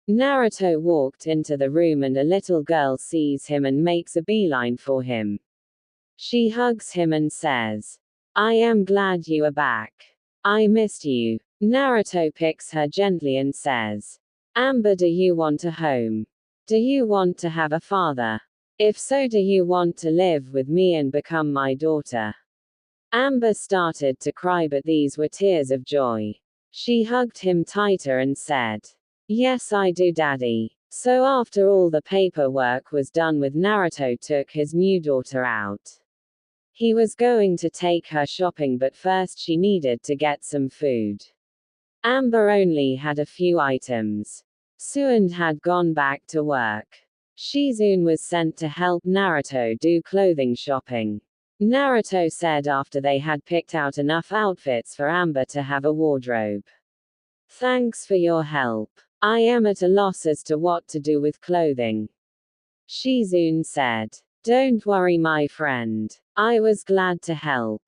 Naruto walked into the room and a little girl sees him and makes a beeline for him. She hugs him and says, "I am glad you are back. I missed you." Naruto picks her gently and says, "Amber, do you want a home?" Do you want to have a father? If so, do you want to live with me and become my daughter? Amber started to cry, but these were tears of joy. She hugged him tighter and said, "Yes, I do, Daddy." So after all the paperwork was done with, Naruto took his new daughter out. He was going to take her shopping, but first she needed to get some food. Amber only had a few items. Suen had gone back to work. Shizune was sent to help Naruto do clothing shopping. Naruto said after they had picked out enough outfits for Amber to have a wardrobe. "Thanks for your help. I am at a loss as to what to do with clothing." Shizune said. "Don't worry, my friend. I was glad to help.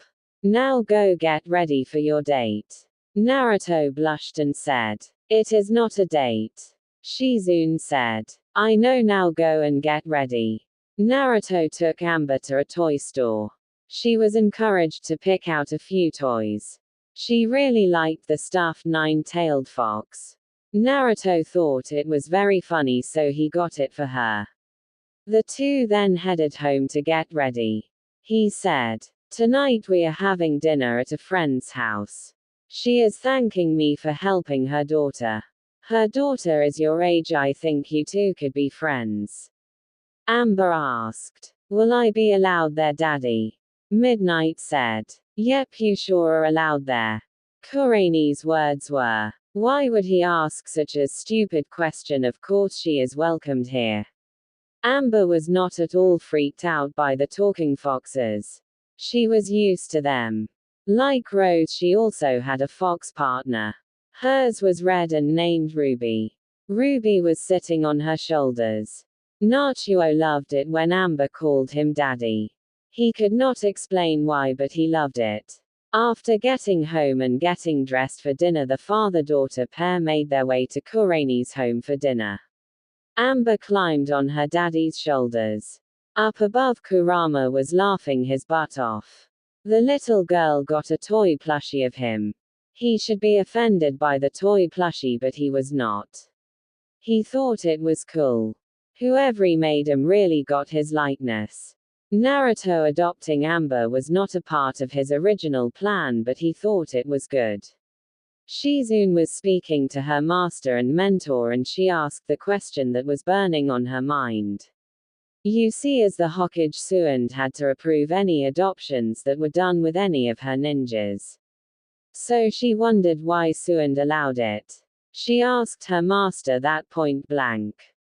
Now go get ready for your date." Naruto blushed and said, "It is not a date." Shizune said, "I know, now go and get ready." Naruto took Amber to a toy store. She was encouraged to pick out a few toys. She really liked the stuffed nine-tailed fox. Naruto thought it was very funny, so he got it for her. The two then headed home to get ready. He said, "Tonight we are having dinner at a friend's house. She is thanking me for helping her daughter. Her daughter is your age. I think you two could be friends." Amber asked, "Will I be allowed there, Daddy?" Midnight said, "Yep, you sure are allowed there." Kurenai's words were, "Why would he ask such a stupid question? Of course she is welcomed here." Amber was not at all freaked out by the talking foxes. She was used to them. Like Rose, she also had a fox partner. Hers was red and named Ruby. Ruby was sitting on her shoulders. Naruto loved it when Amber called him Daddy. He could not explain why, but he loved it. After getting home and getting dressed for dinner, the father-daughter pair made their way to Kurenai's home for dinner. Amber climbed on her daddy's shoulders. Up above, Kurama was laughing his butt off. The little girl got a toy plushie of him. He should be offended by the toy plushie, but he was not. He thought it was cool. Whoever made him really got his likeness. Naruto adopting Amber was not a part of his original plan, but he thought it was good. Shizune was speaking to her master and mentor, and she asked the question that was burning on her mind. You see, as the Hokage, Suen had to approve any adoptions that were done with any of her ninjas. So she wondered why Suen allowed it. She asked her master that point blank.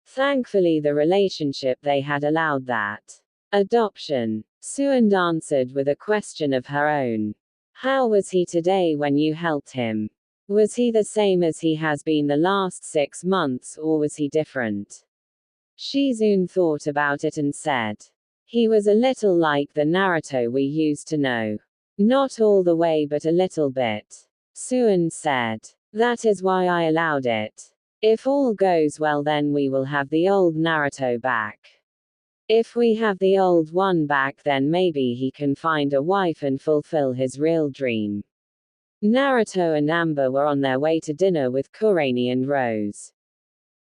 Thankfully, the relationship they had allowed that adoption. Suen answered with a question of her own. How was he today when you helped him? Was he the same as he has been the last 6 months, or was he different? Shizune thought about it and said, he was a little like the Naruto we used to know. Not all the way, but a little bit. Suen said, that is why I allowed it. If all goes well, then we will have the old Naruto back. If we have the old one back, then maybe he can find a wife and fulfill his real dream. Naruto and Amber were on their way to dinner with Kurenai and Rose.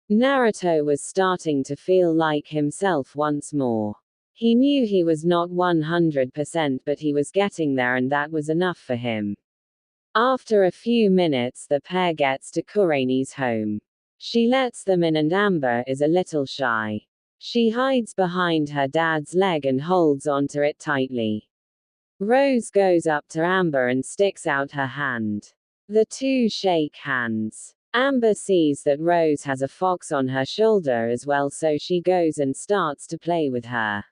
Naruto was starting to feel like himself once more. He knew he was not 100%, but he was getting there, and that was enough for him. After a few minutes, the pair gets to Kurenai's home. She lets them in, and Amber is a little shy. She hides behind her dad's leg and holds onto it tightly. Rose goes up to Amber and sticks out her hand. The two shake hands. Amber sees that Rose has a fox on her shoulder as well, so she goes and starts to play with her.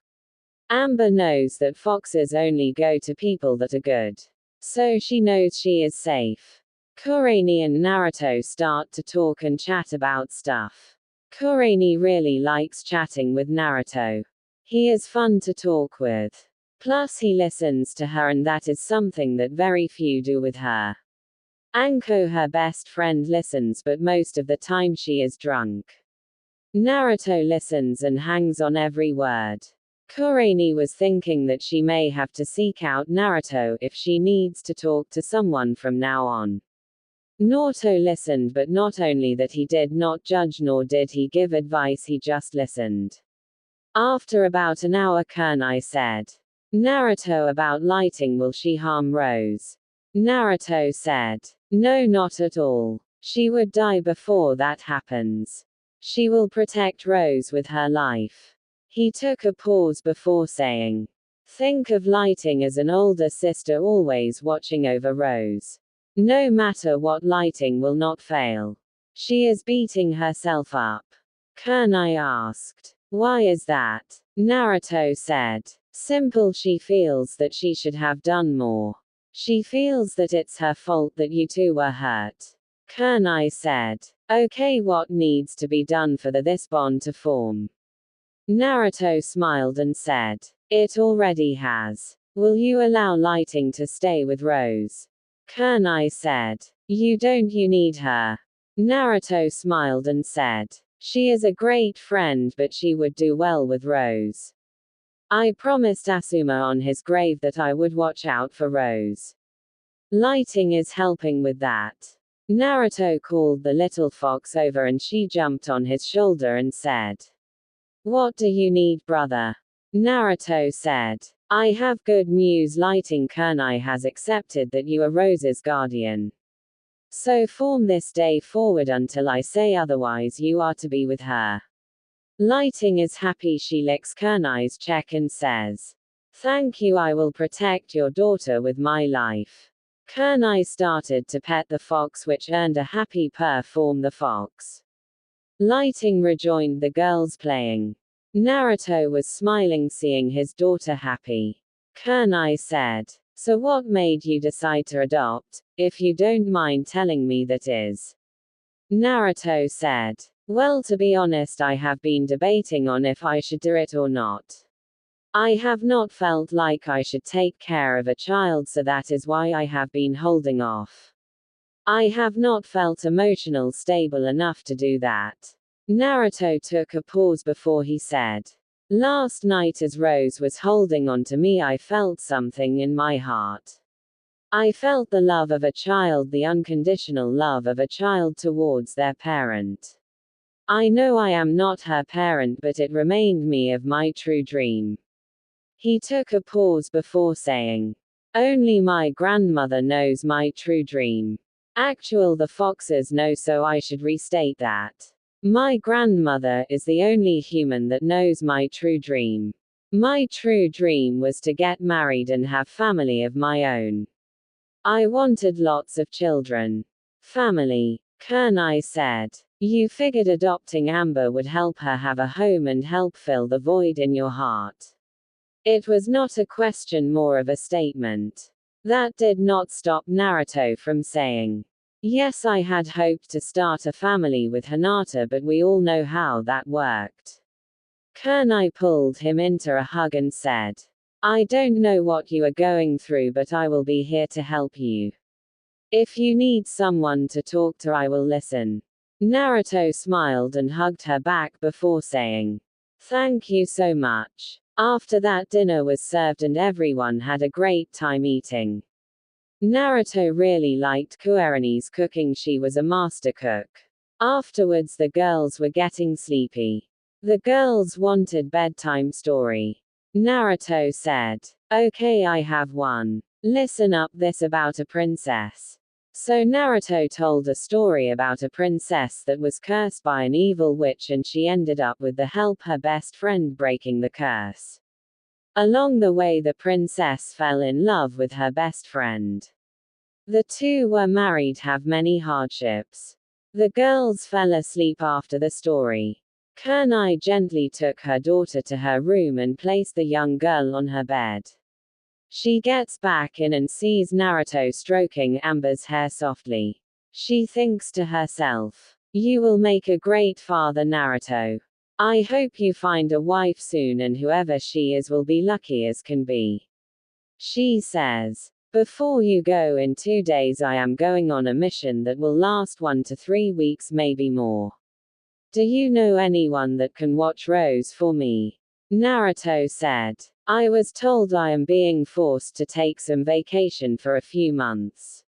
Amber knows that foxes only go to people that are good. So she knows she is safe. Kurenai and Naruto start to talk and chat about stuff. Kurenai really likes chatting with Naruto. He is fun to talk with. Plus he listens to her, and that is something that very few do with her. Anko, her best friend, listens, but most of the time she is drunk. Naruto listens and hangs on every word. Kurenai was thinking that she may have to seek out Naruto if she needs to talk to someone from now on. Naruto listened, but not only that, he did not judge nor did he give advice, he just listened. After about an hour, Kurenai said, "Naruto, about lighting, will she harm Rose?" Naruto said, "No, not at all. She would die before that happens. She will protect Rose with her life." He took a pause before saying, "Think of lighting as an older sister always watching over Rose. No matter what, lighting will not fail. She is beating herself up." Kurenai asked, "Why is that?" Naruto said, "Simple, she feels that she should have done more. She feels that it's her fault that you two were hurt." Kurenai said, "Okay, what needs to be done for this bond to form?" Naruto smiled and said, "It already has. Will you allow lighting to stay with Rose?" Kurenai said, "You don't, you need her." Naruto smiled and said, "She is a great friend, but she would do well with Rose. I promised Asuma on his grave that I would watch out for Rose. Lighting is helping with that." Naruto called the little fox over and she jumped on his shoulder and said, "What do you need, brother?" Naruto said, "I have good news, lighting. Kurenai has accepted that you are Rose's guardian. So from this day forward until I say otherwise, you are to be with her." Lighting is happy. She licks Kurenai's cheek and says, "Thank you, I will protect your daughter with my life." Kurenai started to pet the fox, which earned a happy purr from the fox. Lighting rejoined the girls playing. Naruto was smiling seeing his daughter happy. Kurenai said, "So what made you decide to adopt, if you don't mind telling me that is?" Naruto said, "Well, to be honest, I have been debating on if I should do it or not. I have not felt like I should take care of a child, so that is why I have been holding off. I have not felt emotional stable enough to do that." Naruto took a pause before he said, "Last night as Rose was holding on to me, I felt something in my heart. I felt the love of a child, the unconditional love of a child towards their parent. I know I am not her parent, but it reminded me of my true dream." He took a pause before saying, "Only my grandmother knows my true dream. The foxes know, so I should restate that. My grandmother is the only human that knows my true dream. My true dream was to get married and have family of my own. I wanted lots of children. Family." Kurenai said, "You figured adopting Amber would help her have a home and help fill the void in your heart." It was not a question, more of a statement. That did not stop Naruto from saying, "Yes, I had hoped to start a family with Hinata, but we all know how that worked." Kurenai pulled him into a hug and said, "I don't know what you are going through, but I will be here to help you. If you need someone to talk to, I will listen." Naruto smiled and hugged her back before saying, "Thank you so much." After that, dinner was served and everyone had a great time eating. Naruto really liked Kurenai's cooking, she was a master cook. Afterwards, the girls were getting sleepy. The girls wanted bedtime story. Naruto said, "Okay, I have one. Listen up, this about a princess." So Naruto told a story about a princess that was cursed by an evil witch, and she ended up with the help her best friend breaking the curse. Along the way, the princess fell in love with her best friend. The two were married, have many hardships. The girls fell asleep after the story. Kurenai gently took her daughter to her room and placed the young girl on her bed. She gets back in and sees Naruto stroking Amber's hair softly. She thinks to herself, "You will make a great father, Naruto. I hope you find a wife soon, and whoever she is will be lucky as can be." She says, "Before you go, in 2 days I am going on a mission that will last 1 to 3 weeks, maybe more. Do you know anyone that can watch Rose for me?" Naruto said, "I was told I am being forced to take some vacation for a few months.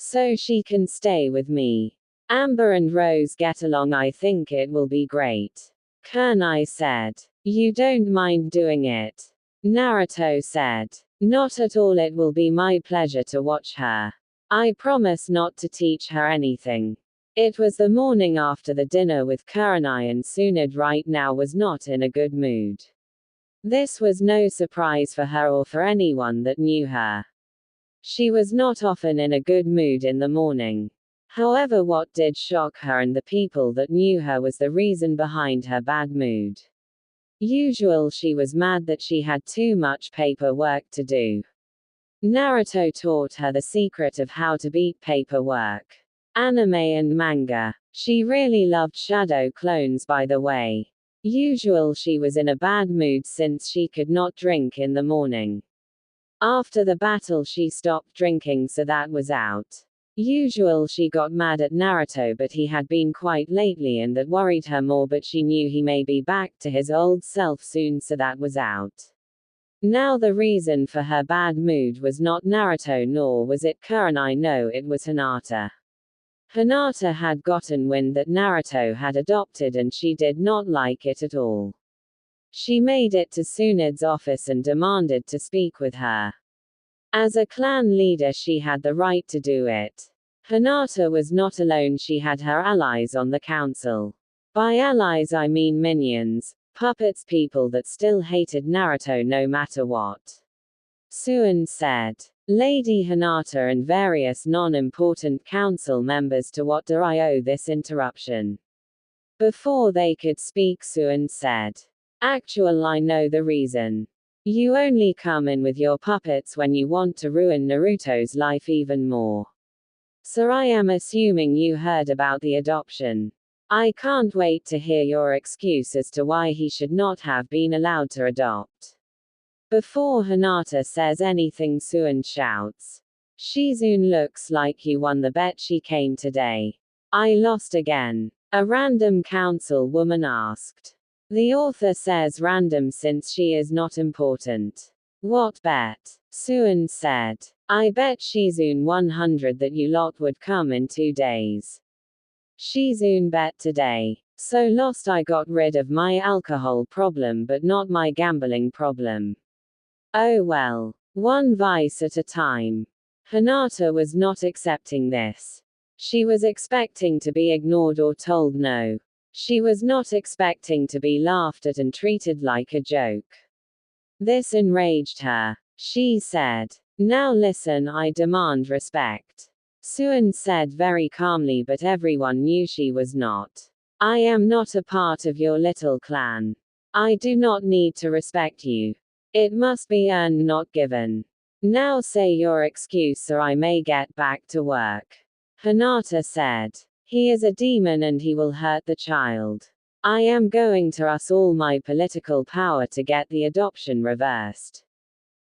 so she can stay with me. Amber and Rose get along. I think it will be great. Kurenai said. You don't mind doing it? Naruto said. Not at all. It will be my pleasure to watch her. I promise not to teach her anything. It was the morning after the dinner with Kurenai, and Tsunade right now was not in a good mood. This was no surprise for her or for anyone that knew her. She was not often in a good mood in the morning. However, what did shock her and the people that knew her was the reason behind her bad mood. She was mad that she had too much paperwork to do. Naruto taught her the secret of how to beat paperwork. Anime and manga. She really loved shadow clones, by the way. She was in a bad mood since she could not drink in the morning. After the battle she stopped drinking, so that was out. She got mad at Naruto, but he had been quiet lately and that worried her more, but she knew he may be back to his old self soon, so that was out. Now the reason for her bad mood was not Naruto, nor was it Kurenai, no, it was Hinata. Hinata had gotten wind that Naruto had adopted and she did not like it at all. She made it to Tsunade's office and demanded to speak with her. As a clan leader she had the right to do it. Hinata was not alone, she had her allies on the council. By allies I mean minions, puppets, people that still hated Naruto no matter what. Tsunade said. Lady Hinata and various non-important council members. To what do I owe this interruption? Before they could speak, Tsunade said. I know the reason. You only come in with your puppets when you want to ruin Naruto's life even more. So I am assuming you heard about the adoption. I can't wait to hear your excuse as to why he should not have been allowed to adopt. Before Hinata says anything, Tsunade shouts. Shizune, looks like you won the bet. She came today. I lost again. A random council woman asked. The author says random since she is not important. What bet? Tsunade said. I bet Shizune 100 that you lot would come in 2 days. Shizune bet today. So lost. I got rid of my alcohol problem but not my gambling problem. Oh well. One vice at a time. Hinata was not accepting this. She was expecting to be ignored or told no. She was not expecting to be laughed at and treated like a joke. This enraged her. She said, now listen, I demand respect. Tsunade said very calmly, but everyone knew she was not. I am not a part of your little clan. I do not need to respect you. It must be earned, not given. Now say your excuse or I may get back to work. Hinata said. He is a demon and he will hurt the child. I am going to use all my political power to get the adoption reversed.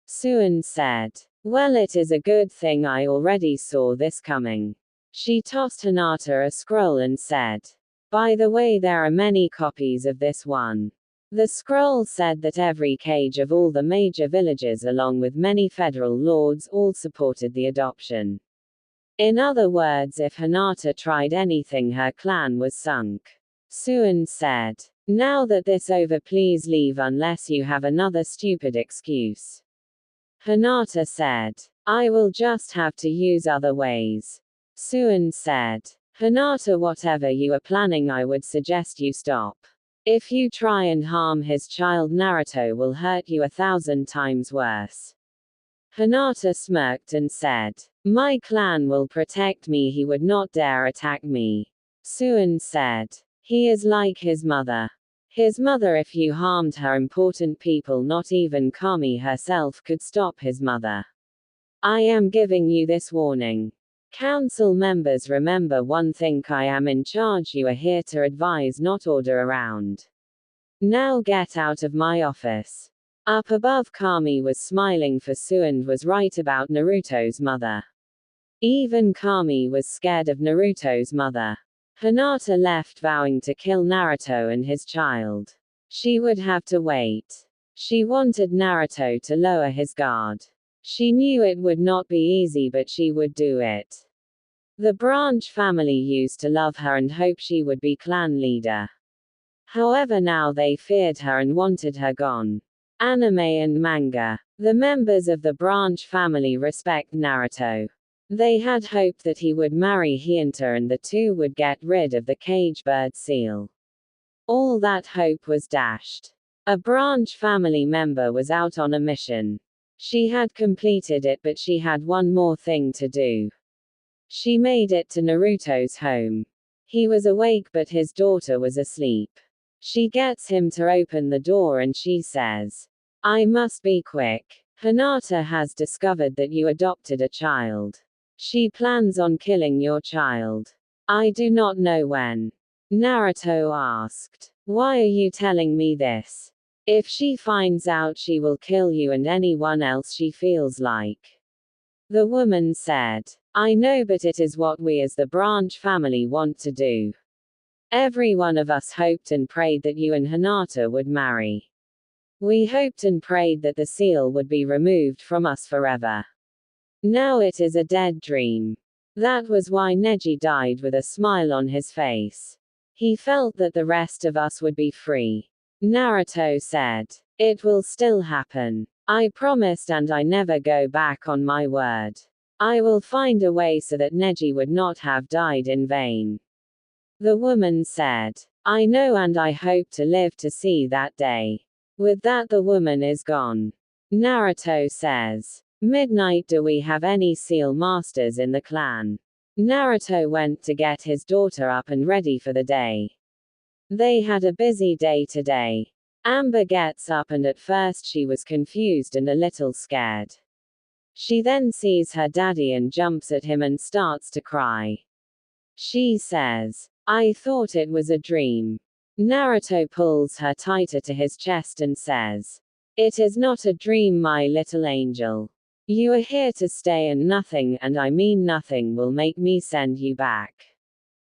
Tsunade said. Well, it is a good thing I already saw this coming. She tossed Hinata a scroll and said. By the way, there are many copies of this one. The scroll said that every cage of all the major villages along with many federal lords all supported the adoption. In other words, if Hinata tried anything, her clan was sunk. Tsunade said. Now that this over, please leave unless you have another stupid excuse. Hinata said. I will just have to use other ways. Tsunade said. Hinata, whatever you are planning, I would suggest you stop. If you try and harm his child, Naruto will hurt you 1,000 times worse. Hinata smirked and said. My clan will protect me, he would not dare attack me. Tsunade said. He is like his mother. His mother, if you harmed her important people, not even Kami herself could stop his mother. I am giving you this warning. Council members, remember one thing, I am in charge, you are here to advise, not order around. Now get out of my office. Up above, Kami was smiling, for Tsunade was right about Naruto's mother. Even Kami was scared of Naruto's mother. Hinata left, vowing to kill Naruto and his child. She would have to wait. She wanted Naruto to lower his guard. She knew it would not be easy, but she would do it. The branch family used to love her and hope she would be clan leader. However, now they feared her and wanted her gone. Anime and manga. The members of the branch family respect Naruto. They had hoped that he would marry Hinata and the two would get rid of the cage bird seal. All that hope was dashed. A branch family member was out on a mission. She had completed it, but she had one more thing to do. She made it to Naruto's home. He was awake but his daughter was asleep. She gets him to open the door and she says, "I must be quick. Hinata has discovered that you adopted a child. She plans on killing your child. I do not know when." Naruto asked, "Why are you telling me this? If she finds out, she will kill you and anyone else she feels like." The woman said, "I know, but it is what we as the branch family want to do. Every one of us hoped and prayed that you and Hinata would marry. We hoped and prayed that the seal would be removed from us forever. Now it is a dead dream." That was why Neji died with a smile on his face. He felt that the rest of us would be free. Naruto said, "It will still happen. I promised and I never go back on my word. I will find a way so that Neji would not have died in vain." The woman said, "I know and I hope to live to see that day." With that the woman is gone. Naruto says, "Midnight, do we have any seal masters in the clan?" Naruto went to get his daughter up and ready for the day. They had a busy day today. Amber gets up and at first she was confused and a little scared. She then sees her daddy and jumps at him and starts to cry. She says, "I thought it was a dream." Naruto pulls her tighter to his chest and says, "It is not a dream, my little angel. You are here to stay and nothing, and I mean nothing, will make me send you back."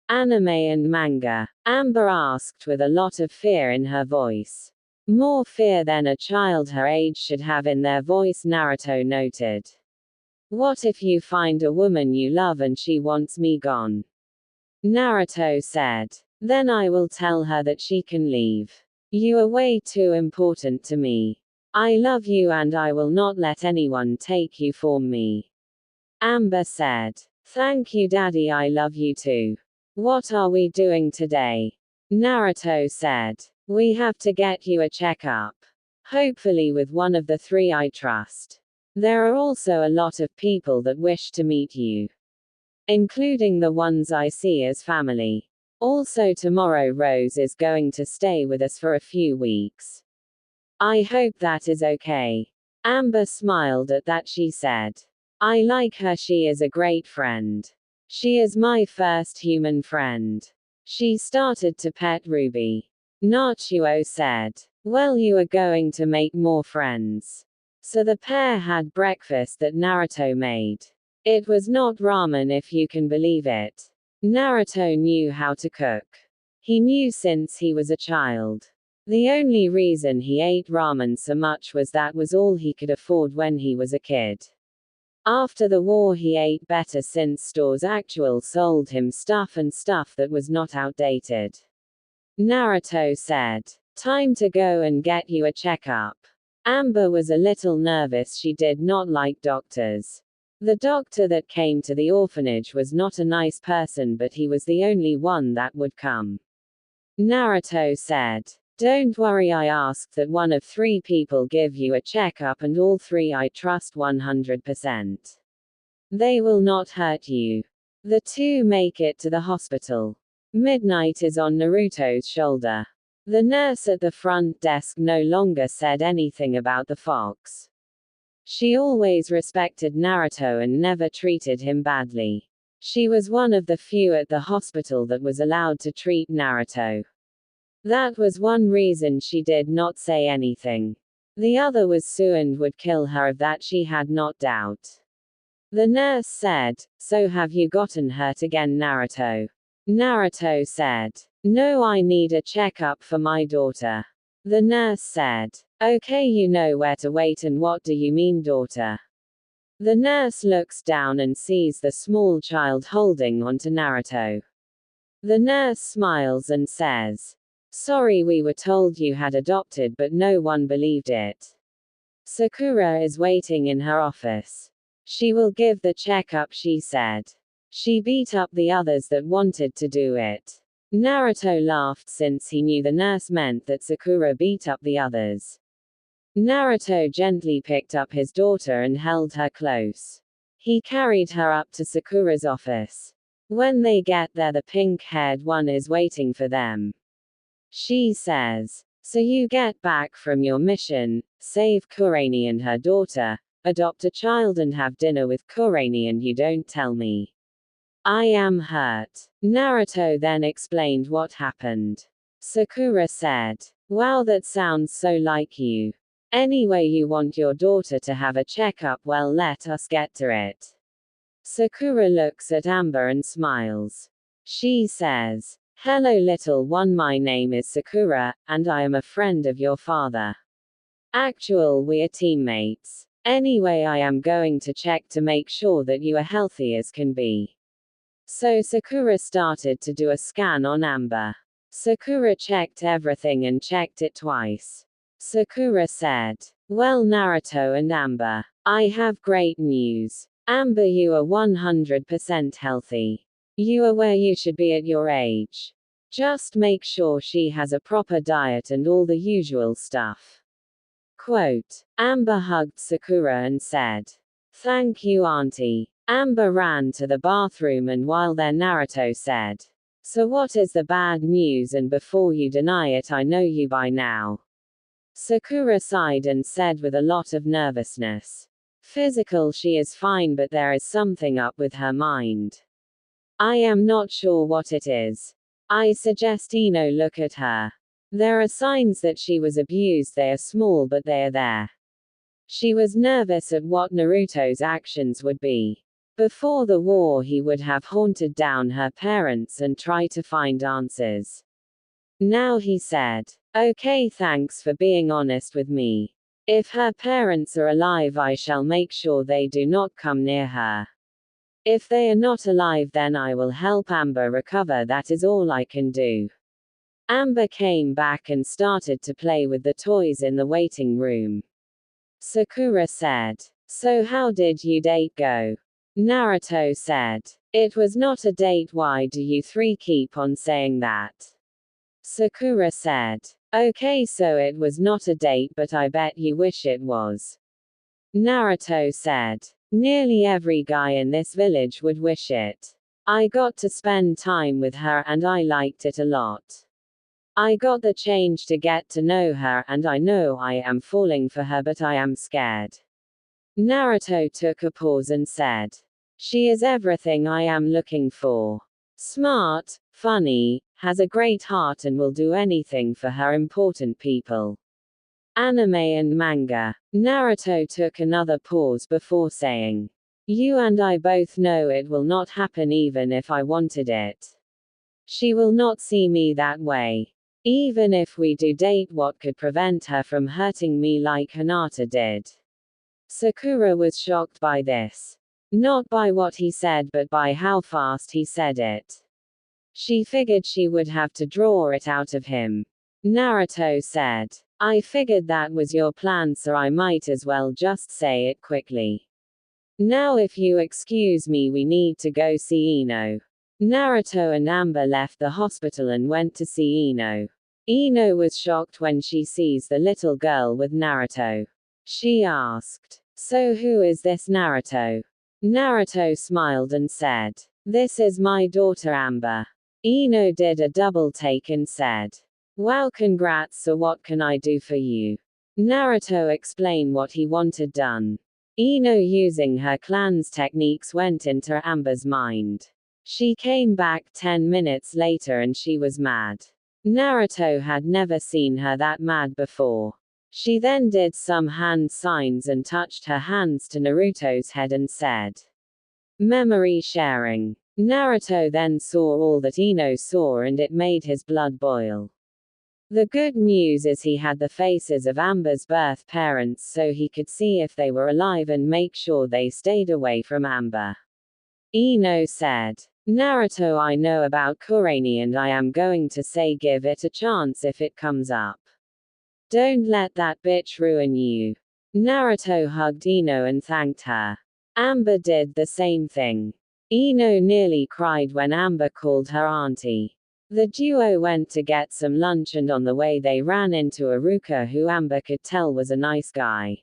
Anime and manga. Amber asked with a lot of fear in her voice. More fear than a child her age should have in their voice, Naruto noted. "What if you find a woman you love and she wants me gone?" Naruto said, "Then I will tell her that she can leave. You are way too important to me. I love you and I will not let anyone take you from me." Amber said, "Thank you, Daddy, I love you too. What are we doing today?" Naruto said, "We have to get you a checkup. Hopefully with one of the three I trust. There are also a lot of people that wish to meet you, including the ones I see as family. Also tomorrow Rose is going to stay with us for a few weeks. I hope that is okay." Amber smiled at that. She said, "I like her, she is a great friend. She is my first human friend." She started to pet Ruby. Naruto said, "Well, you are going to make more friends." So the pair had breakfast that Naruto made. It was not ramen, if you can believe it. Naruto knew how to cook. He knew since he was a child. The only reason he ate ramen so much was that was all he could afford when he was a kid. After the war he ate better since stores actual sold him stuff and stuff that was not outdated. Naruto said, "Time to go and get you a checkup." Amber was a little nervous. She did not like doctors. The doctor that came to the orphanage was not a nice person, but he was the only one that would come. Naruto said, "Don't worry, I asked that one of three people give you a checkup and all three I trust 100%. They will not hurt you." The two make it to the hospital. Midnight is on Naruto's shoulder. The nurse at the front desk no longer said anything about the fox. She always respected Naruto and never treated him badly. She was one of the few at the hospital that was allowed to treat Naruto. That was one reason she did not say anything. The other was Sue and would kill her, of that she had not doubt. The nurse said, "So have you gotten hurt again, Naruto?" Naruto said, "No, I need a checkup for my daughter." The nurse said, "Okay, you know where to wait, and what do you mean, daughter?" The nurse looks down and sees the small child holding onto Naruto. The nurse smiles and says, "Sorry, we were told you had adopted, but no one believed it." Sakura is waiting in her office. She will give the checkup, she said. She beat up the others that wanted to do it. Naruto laughed since he knew the nurse meant that Sakura beat up the others. Naruto gently picked up his daughter and held her close. He carried her up to Sakura's office. When they get there, the pink-haired one is waiting for them. She says, "So you get back from your mission, save Kurenai and her daughter, adopt a child and have dinner with Kurenai, and you don't tell me. I am hurt." Naruto then explained what happened. Sakura said, "Wow, that sounds so like you. Anyway, you want your daughter to have a checkup, well, let us get to it." Sakura looks at Amber and smiles. She says, "Hello little one, my name is Sakura, and I am a friend of your father. We're teammates. Anyway, I am going to check to make sure that you are healthy as can be." So Sakura started to do a scan on Amber. Sakura checked everything and checked it twice. Sakura said, "Well, Naruto and Amber, I have great news. Amber, you are 100% healthy. You are where you should be at your age. Just make sure she has a proper diet and all the usual stuff." Quote, Amber hugged Sakura and said, "Thank you, Auntie." Amber ran to the bathroom, and while there, Naruto said, "So what is the bad news, and before you deny it, I know you by now." Sakura sighed and said with a lot of nervousness, "Physical, she is fine, but there is something up with her mind. I am not sure what it is. I suggest Ino look at her. There are signs that she was abused, they are small but they are there." She was nervous at what Naruto's actions would be. Before the war, he would have haunted down her parents and tried to find answers. Now he said, "Okay, thanks for being honest with me. If her parents are alive, I shall make sure they do not come near her. If they are not alive, then I will help Amber recover, that is all I can do." Amber came back and started to play with the toys in the waiting room. Sakura said, "So how did your date go?" Naruto said, "It was not a date, why do you three keep on saying that?" Sakura said, "Okay, so it was not a date, but I bet you wish it was." Naruto said, "Nearly every guy in this village would wish it. I got to spend time with her and I liked it a lot. I got the change to get to know her, and I know I am falling for her, but I am scared." Naruto took a pause and said, "She is everything I am looking for. Smart, funny, has a great heart, and will do anything for her important people." Anime and manga. Naruto took another pause before saying, "You and I both know it will not happen even if I wanted it. She will not see me that way. Even if we do date, what could prevent her from hurting me like Hinata did?" Sakura was shocked by this. Not by what he said, but by how fast he said it. She figured she would have to draw it out of him. Naruto said, "I figured that was your plan, so I might as well just say it quickly. Now if you excuse me, we need to go see Ino." Naruto and Amber left the hospital and went to see Ino. Ino was shocked when she sees the little girl with Naruto. She asked, "So who is this Naruto?" Naruto smiled and said, "This is my daughter Amber." Ino did a double take and said, "Wow, congrats, so what can I do for you?" Naruto explained what he wanted done. Ino, using her clan's techniques, went into Amber's mind. She came back 10 minutes later and she was mad. Naruto had never seen her that mad before. She then did some hand signs and touched her hands to Naruto's head and said, "Memory sharing." Naruto then saw all that Ino saw and it made his blood boil. The good news is he had the faces of Amber's birth parents so he could see if they were alive and make sure they stayed away from Amber. Ino said. Naruto, I know about Kurenai and I am going to say give it a chance if it comes up. Don't let that bitch ruin you. Naruto hugged Ino and thanked her. Amber did the same thing. Ino nearly cried when Amber called her auntie. The duo went to get some lunch and on the way they ran into Aruka, who Amber could tell was a nice guy.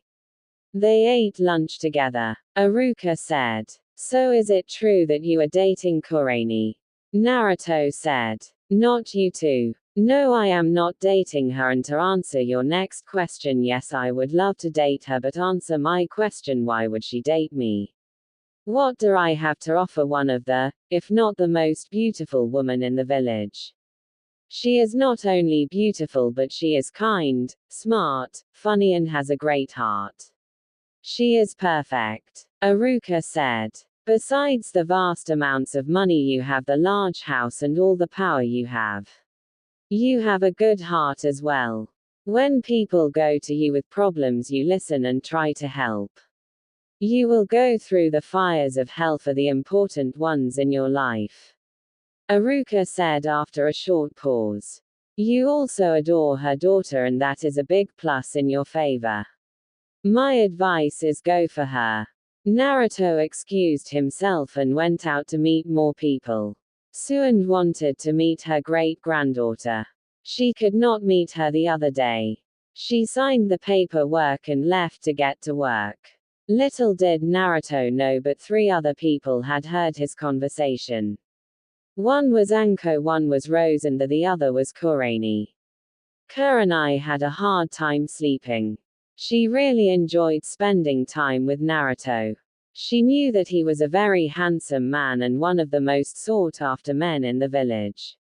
They ate lunch together. Aruka said, "So is it true that you are dating Kurenai?" Naruto said, "Not you two." "No, I am not dating her." And to answer your next question, yes, I would love to date her, but answer my question, why would she date me? What do I have to offer one of the, if not the most beautiful woman in the village? She is not only beautiful but she is kind, smart, funny and has a great heart. She is perfect. Aruka said. Besides the vast amounts of money you have, the large house and all the power you have a good heart as well. When people go to you with problems, you listen and try to help. You will go through the fires of hell for the important ones in your life. Aruka said after a short pause. You also adore her daughter and that is a big plus in your favor. My advice is go for her. Naruto excused himself and went out to meet more people. Suan wanted to meet her great-granddaughter. She could not meet her the other day. She signed the paperwork and left to get to work. Little did Naruto know, but 3 other people had heard his conversation. One was Anko, one was Rose, and the other was Kurenai. Kurenai had a hard time sleeping. She really enjoyed spending time with Naruto. She knew that he was a very handsome man and one of the most sought-after men in the village.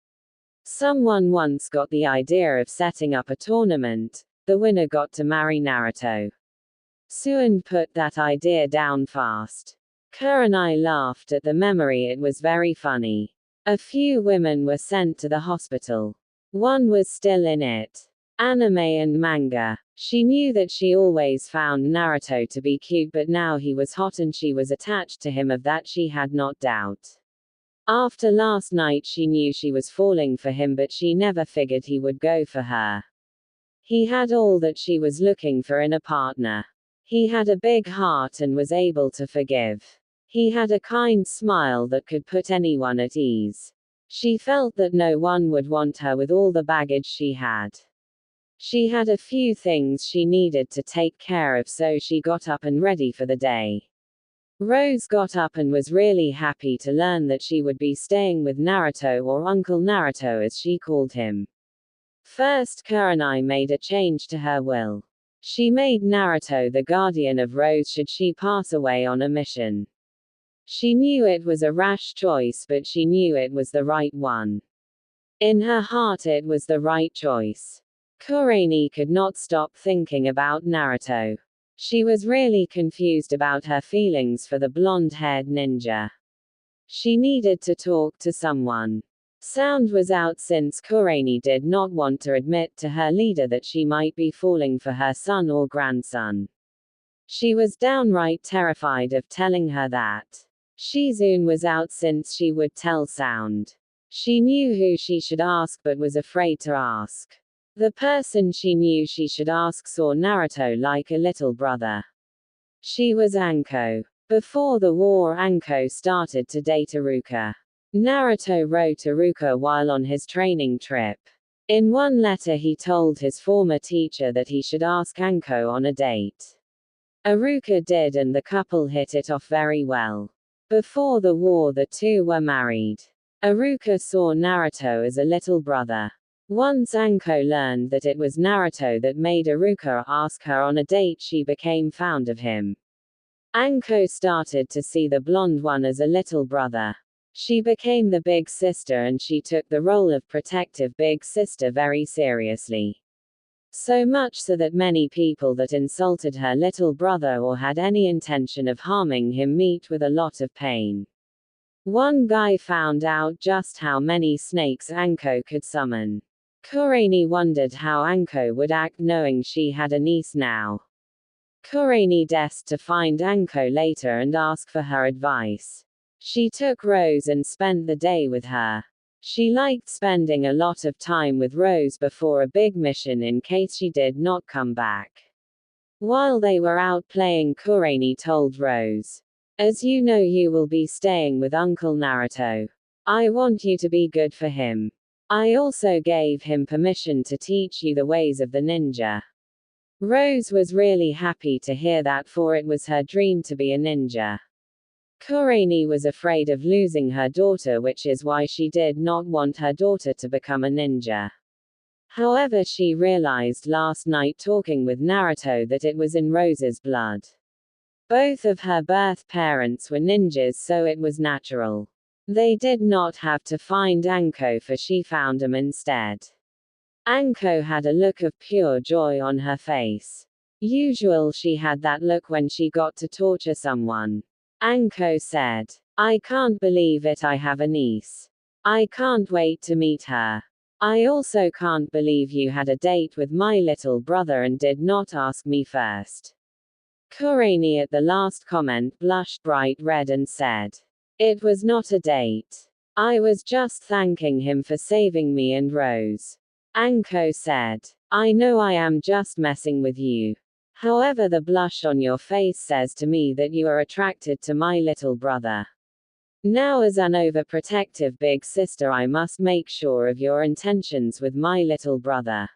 Someone once got the idea of setting up a tournament. The winner got to marry Naruto. Suan put that idea down fast. Kurenai laughed at the memory, it was very funny. A few women were sent to the hospital. One was still in it. Anime and manga. She knew that she always found Naruto to be cute, but now he was hot and she was attached to him, of that she had not doubt. After last night she knew she was falling for him, but she never figured he would go for her. He had all that she was looking for in a partner. He had a big heart and was able to forgive. He had a kind smile that could put anyone at ease. She felt that no one would want her with all the baggage she had. She had a few things she needed to take care of, so she got up and ready for the day. Rose got up and was really happy to learn that she would be staying with Naruto, or Uncle Naruto as she called him. First, Kurenai made a change to her will. She made Naruto the guardian of Rose should she pass away on a mission. She knew it was a rash choice, but she knew it was the right one. In her heart it was the right choice. Kurenai could not stop thinking about Naruto. She was really confused about her feelings for the blonde-haired ninja. She needed to talk to someone. Sound was out since Kurenai did not want to admit to her leader that she might be falling for her son or grandson. She was downright terrified of telling her that. Shizune was out since she would tell Sound. She knew who she should ask but was afraid to ask. The person she knew she should ask saw Naruto like a little brother. She was Anko. Before the war, Anko started to date Aruka. Naruto wrote Aruka while on his training trip. In one letter he told his former teacher that he should ask Anko on a date. Aruka did and the couple hit it off very well. Before the war the two were married. Aruka saw Naruto as a little brother. Once Anko learned that it was Naruto that made Aruka ask her on a date, she became fond of him. Anko started to see the blonde one as a little brother. She became the big sister and she took the role of protective big sister very seriously. So much so that many people that insulted her little brother or had any intention of harming him met with a lot of pain. One guy found out just how many snakes Anko could summon. Kurenai wondered how Anko would act knowing she had a niece now. Kurenai destined to find Anko later and ask for her advice. She took Rose and spent the day with her. She liked spending a lot of time with Rose before a big mission in case she did not come back. While they were out playing, Kurenai told Rose, "As you know, you will be staying with Uncle Naruto. I want you to be good for him. I also gave him permission to teach you the ways of the ninja." Rose was really happy to hear that, for it was her dream to be a ninja. Kurenai was afraid of losing her daughter, which is why she did not want her daughter to become a ninja. However, she realized last night talking with Naruto that it was in Rose's blood. Both of her birth parents were ninjas, so it was natural. They did not have to find Anko, for she found him instead. Anko had a look of pure joy on her face. Usually she had that look when she got to torture someone. Anko said, "I can't believe it, I have a niece. I can't wait to meet her. I also can't believe you had a date with my little brother and did not ask me first." Kurenai at the last comment blushed bright red and said, "It was not a date. I was just thanking him for saving me and Rose." Anko said, "I know I am just messing with you. However, the blush on your face says to me that you are attracted to my little brother. Now, as an overprotective big sister, I must make sure of your intentions with my little brother."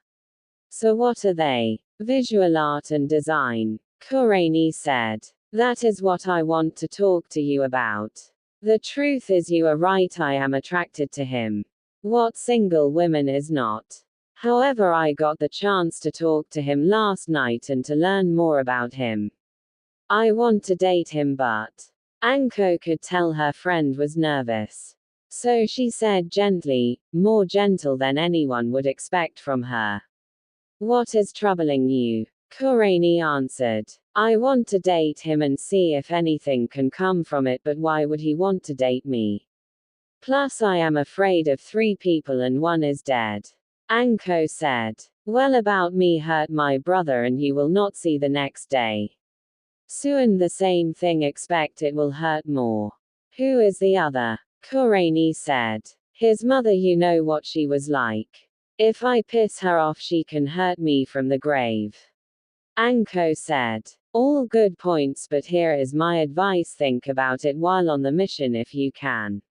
"So what are they?" "Visual art and design," Kurenai said. "That is what I want to talk to you about. The truth is, you are right, I am attracted to him. What single woman is not? However, I got the chance to talk to him last night and to learn more about him. I want to date him, but..." Anko could tell her friend was nervous. So she said gently, more gentle than anyone would expect from her, "What is troubling you?" Kurenai answered, "I want to date him and see if anything can come from it, but why would he want to date me? Plus, I am afraid of 3 people and 1 is dead." Anko said, "Well, about me hurt my brother and you will not see the next day. Soon the same thing, expect it will hurt more." "Who is the other?" Kurenai said. "His mother, you know what she was like. If I piss her off, she can hurt me from the grave." Anko said, "All good points, but here is my advice, think about it while on the mission if you can.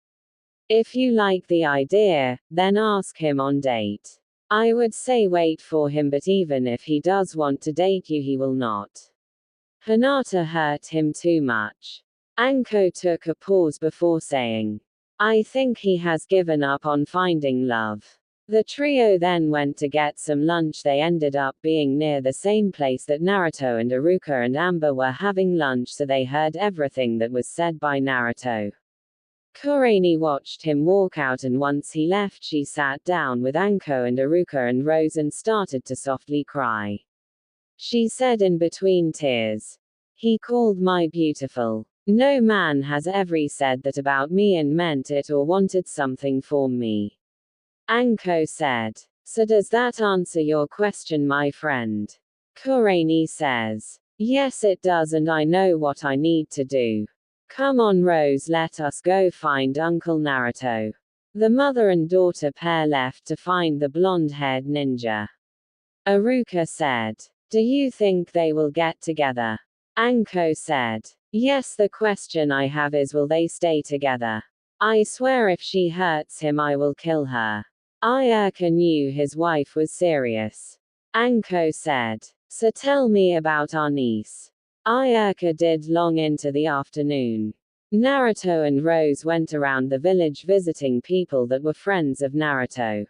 If you like the idea, then ask him on date. I would say wait for him, but even if he does want to date you, he will not. Hinata hurt him too much." Anko took a pause before saying, "I think he has given up on finding love." The trio then went to get some lunch. They ended up being near the same place that Naruto and Iruka and Amber were having lunch, so they heard everything that was said by Naruto. Kurenai watched him walk out, and once he left, she sat down with Anko and Iruka and Rose and started to softly cry. She said in between tears, "He called my beautiful. No man has ever said that about me and meant it or wanted something from me." Anko said, "So does that answer your question, my friend?" Kurenai says, "Yes, it does, and I know what I need to do. Come on, Rose, let us go find Uncle Naruto." The mother and daughter pair left to find the blonde-haired ninja. Iruka said, "Do you think they will get together?" Anko said, "Yes, the question I have is, will they stay together? I swear if she hurts him, I will kill her." Iruka knew his wife was serious. Anko said, "So tell me about our niece." Iruka did long into the afternoon. Naruto and Rose went around the village visiting people that were friends of Naruto.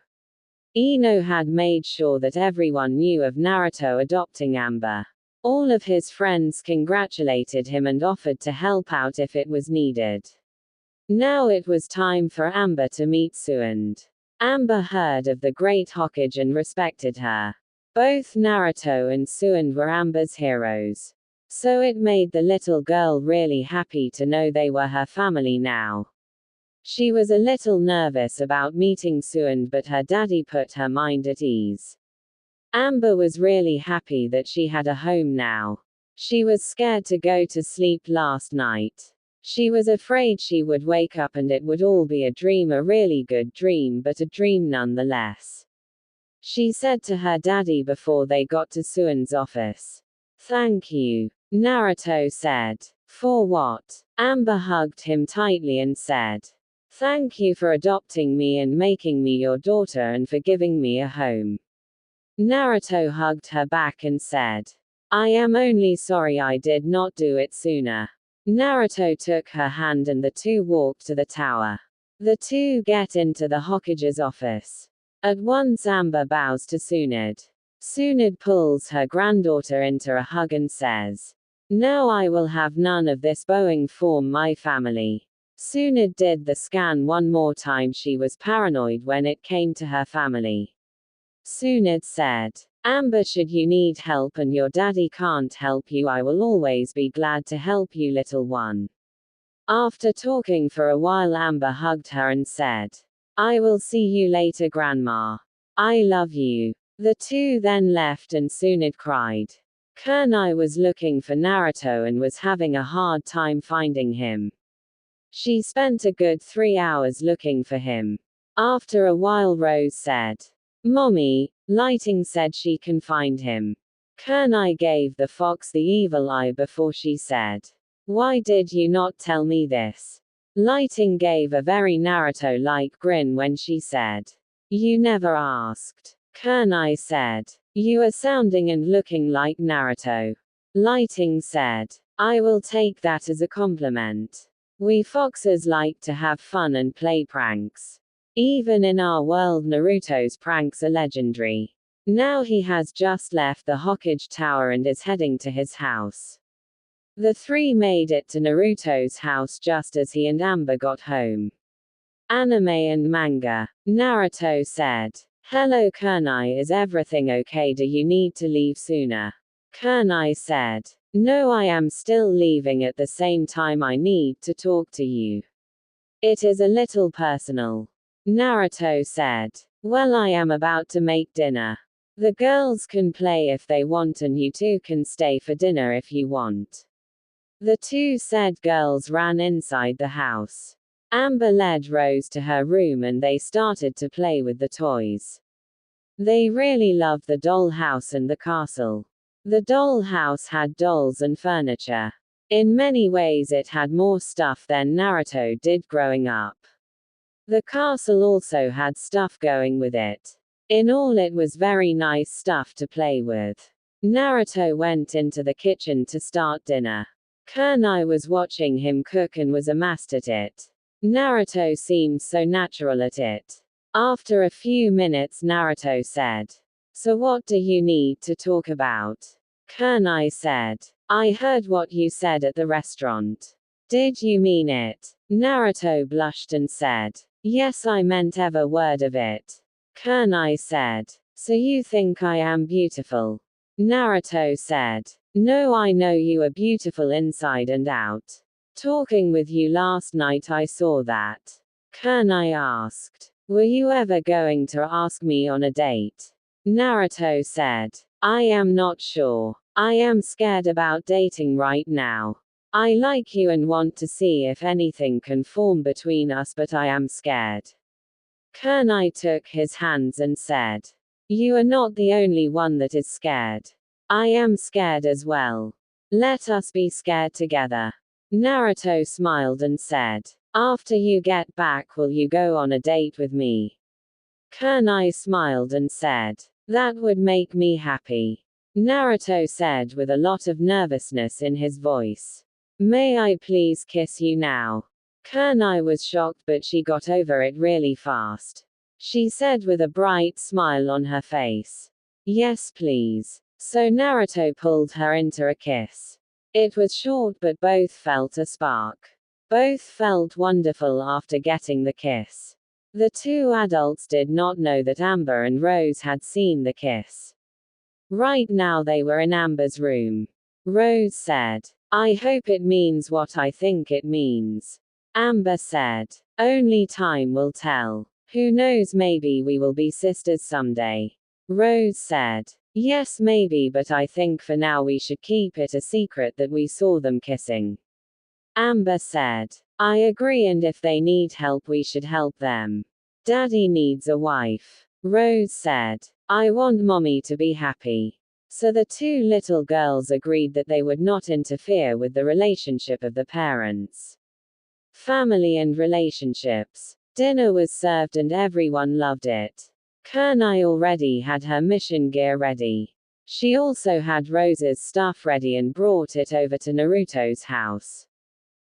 Ino had made sure that everyone knew of Naruto adopting Amber. All of his friends congratulated him and offered to help out if it was needed. Now it was time for Amber to meet Suand. Amber heard of the great Hokage and respected her. Both Naruto and Suand were Amber's heroes. So it made the little girl really happy to know they were her family now. She was a little nervous about meeting Suen, but her daddy put her mind at ease. Amber was really happy that she had a home now. She was scared to go to sleep last night. She was afraid she would wake up and it would all be a dream, a really good dream, but a dream nonetheless. She said to her daddy before they got to Suen's office. "Thank you," Naruto said. "For what?" Amber hugged him tightly and said, "Thank you for adopting me and making me your daughter and for giving me a home." Naruto hugged her back and said, "I am only sorry I did not do it sooner." Naruto took her hand and the two walked to the tower. The two get into the Hokage's office. At once Amber bows to Tsunade. Tsunade pulls her granddaughter into a hug and says, "Now I will have none of this bowing for my family." Tsunade did the scan one more time. She was paranoid when it came to her family. Tsunade said, "Amber, should you need help and your daddy can't help you, I will always be glad to help you, little one." After talking for a while, Amber hugged her and said, "I will see you later, Grandma. I love you." The two then left and Tsunade cried. Kurenai was looking for Naruto and was having a hard time finding him. She spent a good 3 hours looking for him. After a while, Rose said, "Mommy, Lighting said she can find him." Kurenai gave the fox the evil eye before she said, "Why did you not tell me this?" Lighting gave a very Naruto-like grin when she said, "You never asked." Kurenai said, "You are sounding and looking like Naruto." Lighting said, "I will take that as a compliment. We foxes like to have fun and play pranks. Even in our world, Naruto's pranks are legendary." Now he has just left the Hokage Tower and is heading to his house. The three made it to Naruto's house just as he and Amber got home. Anime and manga. Naruto said, "Hello Kurenai, is everything okay? Do you need to leave sooner?" Kurenai said, "No, I am still leaving. At the same time, I need to talk to you. It is a little personal." Naruto said, "Well, I am about to make dinner. The girls can play if they want and you two can stay for dinner if you want." The two said girls ran inside the house. Amber led Rose to her room and they started to play with the toys. They really loved the doll house and the castle. The doll house had dolls and furniture. In many ways it had more stuff than Naruto did growing up. The castle also had stuff going with it. In all, it was very nice stuff to play with. Naruto went into the kitchen to start dinner. Kurenai was watching him cook and was amazed at it. Naruto seemed so natural at it. After a few minutes, Naruto said, "So what do you need to talk about?" Kurenai said, "I heard what you said at the restaurant. Did you mean it?" Naruto blushed and said, "Yes, I meant every word of it." Kurenai said, "So you think I am beautiful?" Naruto said, "No, I know you are beautiful inside and out. Talking with you last night, I saw that." Kurenai asked, "Were you ever going to ask me on a date?" Naruto said, "I am not sure. I am scared about dating right now. I like you and want to see if anything can form between us, but I am scared." Kurenai took his hands and said, "You are not the only one that is scared. I am scared as well. Let us be scared together." Naruto smiled and said, "After you get back, will you go on a date with me?" Kurenai smiled and said, "That would make me happy." Naruto said with a lot of nervousness in his voice, "May I please kiss you now?" Kurenai was shocked, but she got over it really fast. She said with a bright smile on her face, "Yes, please." So Naruto pulled her into a kiss. It was short, but both felt a spark. Both felt wonderful after getting the kiss. The two adults did not know that Amber and Rose had seen the kiss. Right now they were in Amber's room. Rose said, "I hope it means what I think it means." Amber said, Only time will tell. Who knows, maybe we will be sisters someday. Rose said. Yes, maybe, but I think for now we should keep it a secret that we saw them kissing. Amber said. I agree, and if they need help we should help them. Daddy needs a wife. Rose said. I want mommy to be happy. So the two little girls agreed that they would not interfere with the relationship of the parents. Family and relationships. Dinner was served and everyone loved it. Kurenai already had her mission gear ready. She also had Rose's stuff ready and brought it over to Naruto's house.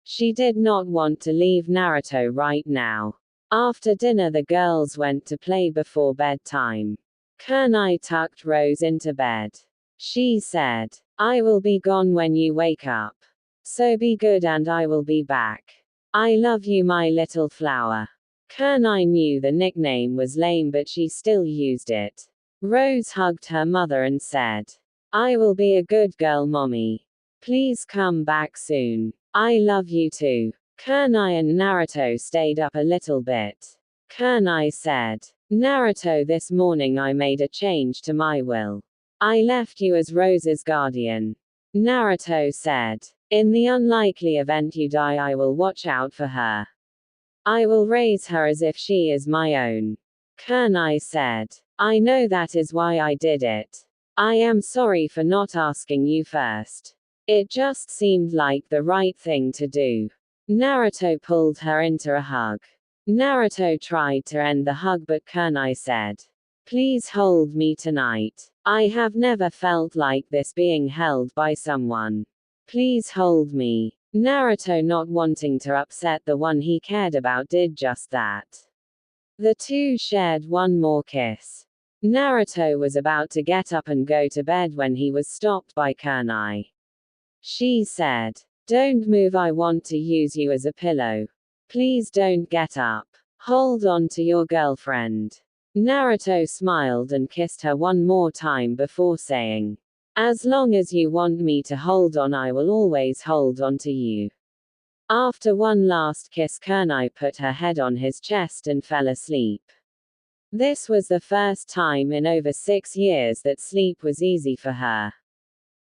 She did not want to leave Naruto right now. After dinner the girls went to play before bedtime. Kurenai tucked Rose into bed. She said, I will be gone when you wake up. So be good and I will be back. I love you, my little flower. Kurenai knew the nickname was lame, but she still used it. Rose hugged her mother and said, I will be a good girl, mommy. Please come back soon. I love you too. Kurenai and Naruto stayed up a little bit. Kurenai said, Naruto, this morning I made a change to my will. I left you as Rose's guardian. Naruto said, in the unlikely event you die, I will watch out for her. I will raise her as if she is my own. Kurenai said, I know, that is why I did it. I am sorry for not asking you first. It just seemed like the right thing to do. Naruto pulled her into a hug. Naruto tried to end the hug, but Kurenai said, please hold me tonight. I have never felt like this, being held by someone. Please hold me. Naruto, not wanting to upset the one he cared about, did just that. The two shared one more kiss. Naruto was about to get up and go to bed when he was stopped by Kurenai. She said, don't move, I want to use you as a pillow. Please don't get up. Hold on to your girlfriend. Naruto smiled and kissed her one more time before saying, as long as you want me to hold on, I will always hold on to you. After one last kiss, Kurenai put her head on his chest and fell asleep. This was the first time in over 6 years that sleep was easy for her.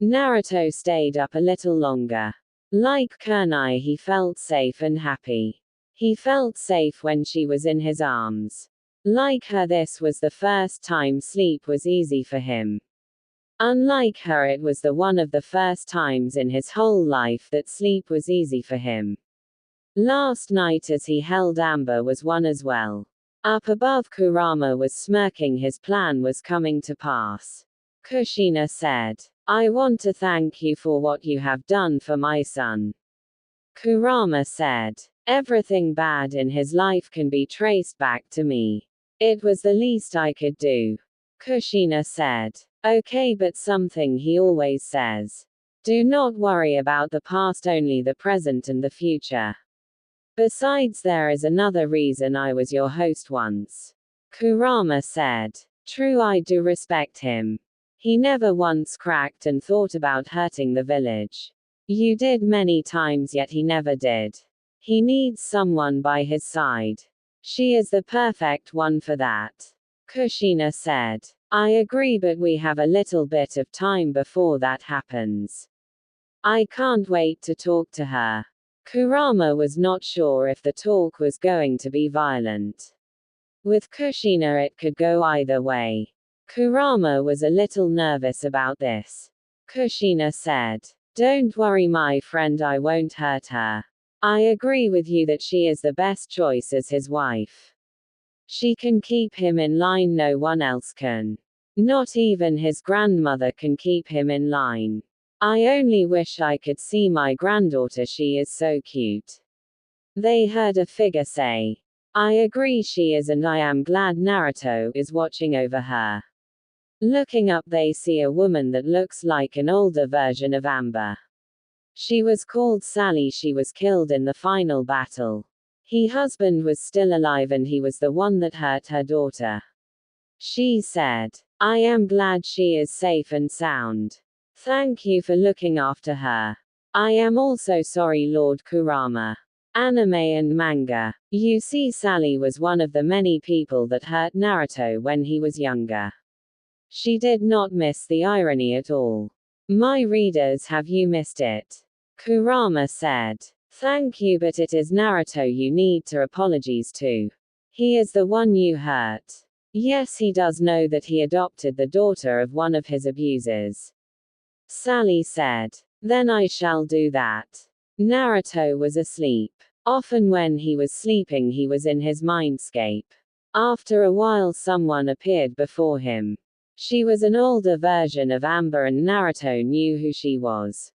Naruto stayed up a little longer. Like Kurenai, he felt safe and happy. He felt safe when she was in his arms. Like her, this was the first time sleep was easy for him. Unlike her, it was the one of the first times in his whole life that sleep was easy for him. Last night as he held Amber was one as well. Up above, Kurama was smirking, his plan was coming to pass. Kushina said, I want to thank you for what you have done for my son. Kurama said, everything bad in his life can be traced back to me. It was the least I could do. Kushina said, okay, but something he always says. Do not worry about the past, only the present and the future. Besides, there is another reason I was your host once. Kurama said, true, I do respect him. He never once cracked and thought about hurting the village. You did many times, yet he never did. He needs someone by his side. She is the perfect one for that. Kushina said, I agree, but we have a little bit of time before that happens. I can't wait to talk to her. Kurama was not sure if the talk was going to be violent. With Kushina it could go either way. Kurama was a little nervous about this. Kushina said, don't worry my friend, I won't hurt her. I agree with you that she is the best choice as his wife. She can keep him in line, no one else can. Not even his grandmother can keep him in line. I only wish I could see my granddaughter, she is so cute. They heard a figure say, I agree she is, and I am glad Naruto is watching over her. Looking up, they see a woman that looks like an older version of Amber. She was called Sally. She was killed in the final battle. Her husband was still alive and he was the one that hurt her daughter. She said, I am glad she is safe and sound. Thank you for looking after her. I am also sorry, Lord Kurama. Anime and manga. You see, Sally was one of the many people that hurt Naruto when he was younger. She did not miss the irony at all. My readers, have you missed it? Kurama said. Thank you, but it is Naruto you need to apologize to. He is the one you hurt. Yes, he does know that he adopted the daughter of one of his abusers. Sally said. Then I shall do that. Naruto was asleep. Often when he was sleeping he was in his mindscape. After a while someone appeared before him. She was an older version of Amber and Naruto knew who she was.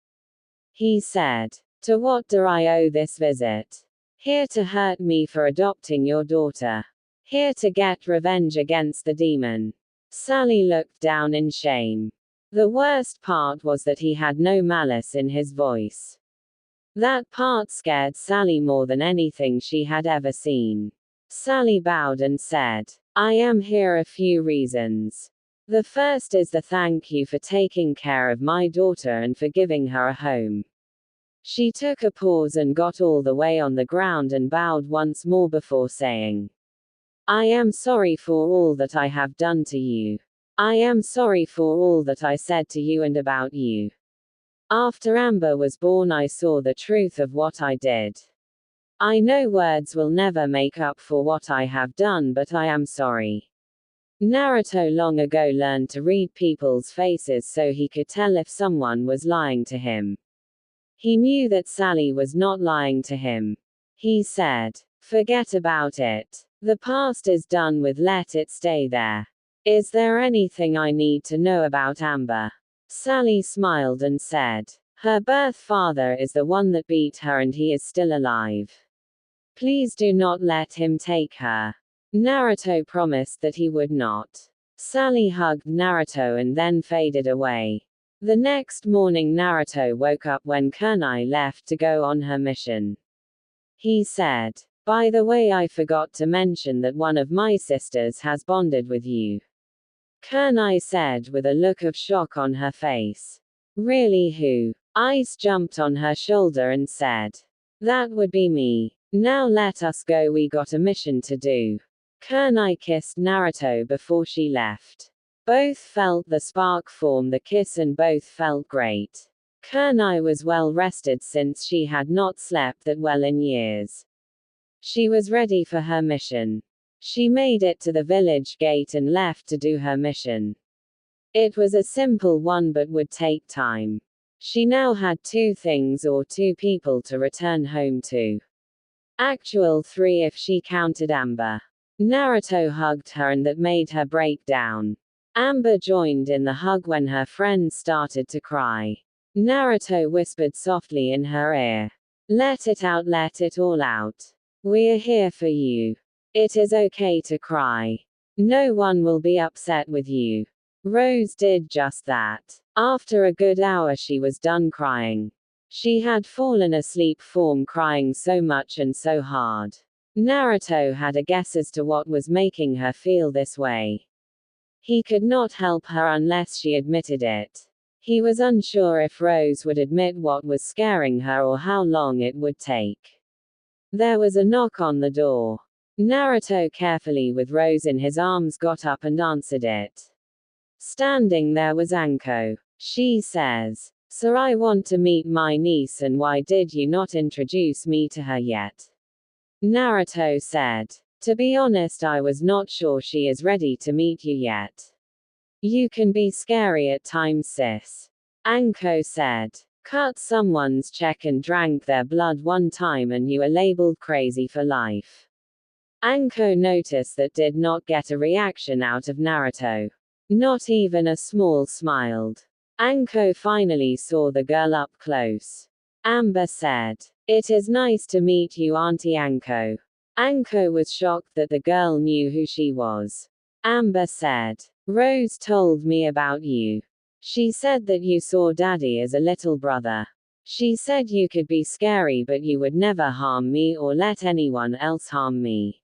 He said. To what do I owe this visit? Here to hurt me for adopting your daughter. Here to get revenge against the demon. Sally looked down in shame. The worst part was that he had no malice in his voice. That part scared Sally more than anything she had ever seen. Sally bowed and said, I am here a few reasons. The first is the thank you for taking care of my daughter and for giving her a home. She took a pause and got all the way on the ground and bowed once more before saying, I am sorry for all that I have done to you. I am sorry for all that I said to you and about you. After Amber was born I saw the truth of what I did. I know words will never make up for what I have done, but I am sorry. Naruto long ago learned to read people's faces so he could tell if someone was lying to him. He knew that Sally was not lying to him. He said, forget about it. The past is done with, let it stay there. Is there anything I need to know about Amber? Sally smiled and said, her birth father is the one that beat her and he is still alive. Please do not let him take her. Naruto promised that he would not. Sally hugged Naruto and then faded away. The next morning Naruto woke up when Kurenai left to go on her mission. He said, by the way, I forgot to mention that one of my sisters has bonded with you. Kurenai said with a look of shock on her face. Really, who? Ice jumped on her shoulder and said, that would be me. Now let us go, we got a mission to do. Kurenai kissed Naruto before she left. Both felt the spark form the kiss and both felt great. Kurenai was well rested since she had not slept that well in years. She was ready for her mission. She made it to the village gate and left to do her mission. It was a simple one but would take time. She now had 2 things or 2 people to return home to. Actual 3 if she counted Amber. Naruto hugged her and that made her break down. Amber joined in the hug when her friend started to cry. Naruto whispered softly in her ear. Let it out, let it all out. We're here for you. It is okay to cry. No one will be upset with you. Rose did just that. After a good hour she was done crying. She had fallen asleep from crying so much and so hard. Naruto had a guess as to what was making her feel this way. He could not help her unless she admitted it. He was unsure if Rose would admit what was scaring her or how long it would take. There was a knock on the door. Naruto, carefully with Rose in his arms, got up and answered it. Standing there was Anko. She says, Sir, I want to meet my niece and why did you not introduce me to her yet? Naruto said, to be honest, I was not sure she is ready to meet you yet. You can be scary at times, sis. Anko said, cut someone's check and drank their blood one time and you are labeled crazy for life. Anko noticed that did not get a reaction out of Naruto. Not even a small smiled. Anko finally saw the girl up close. Amber said, it is nice to meet you, Auntie Anko. Anko was shocked that the girl knew who she was. Amber said, Rose told me about you. She said that you saw Daddy as a little brother. She said you could be scary but you would never harm me or let anyone else harm me.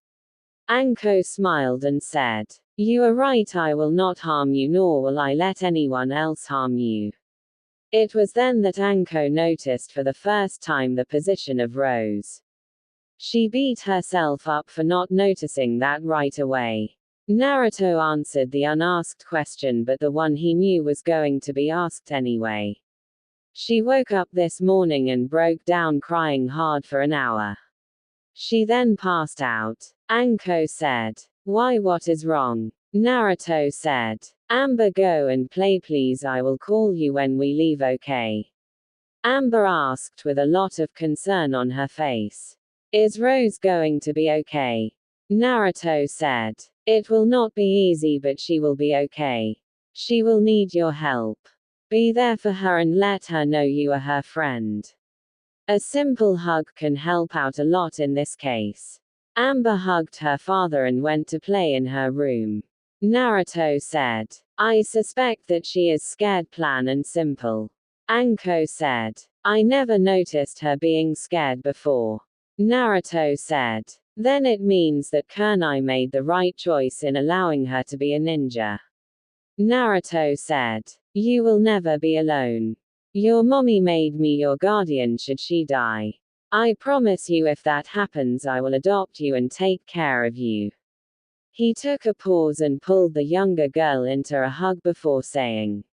Anko smiled and said, you are right, I will not harm you nor will I let anyone else harm you. It was then that Anko noticed for the first time the position of Rose. She beat herself up for not noticing that right away. Naruto answered the unasked question, but the one he knew was going to be asked anyway. She woke up this morning and broke down crying hard for an hour. She then passed out. Anko said, "Why, what is wrong?" Naruto said, "Amber, go and play please, I will call you when we leave, okay?" Amber asked with a lot of concern on her face. "Is Rose going to be okay?" Naruto said, "It will not be easy, but she will be okay. She will need your help. Be there for her and let her know you are her friend. A simple hug can help out a lot in this case." Amber hugged her father and went to play in her room. Naruto said, "I suspect that she is scared, plain and simple." Anko said, "I never noticed her being scared before." Naruto said, "Then it means that Kurenai made the right choice in allowing her to be a ninja." Naruto said, "You will never be alone. Your mommy made me your guardian should she die. I promise you if that happens I will adopt you and take care of you." He took a pause and pulled the younger girl into a hug before saying,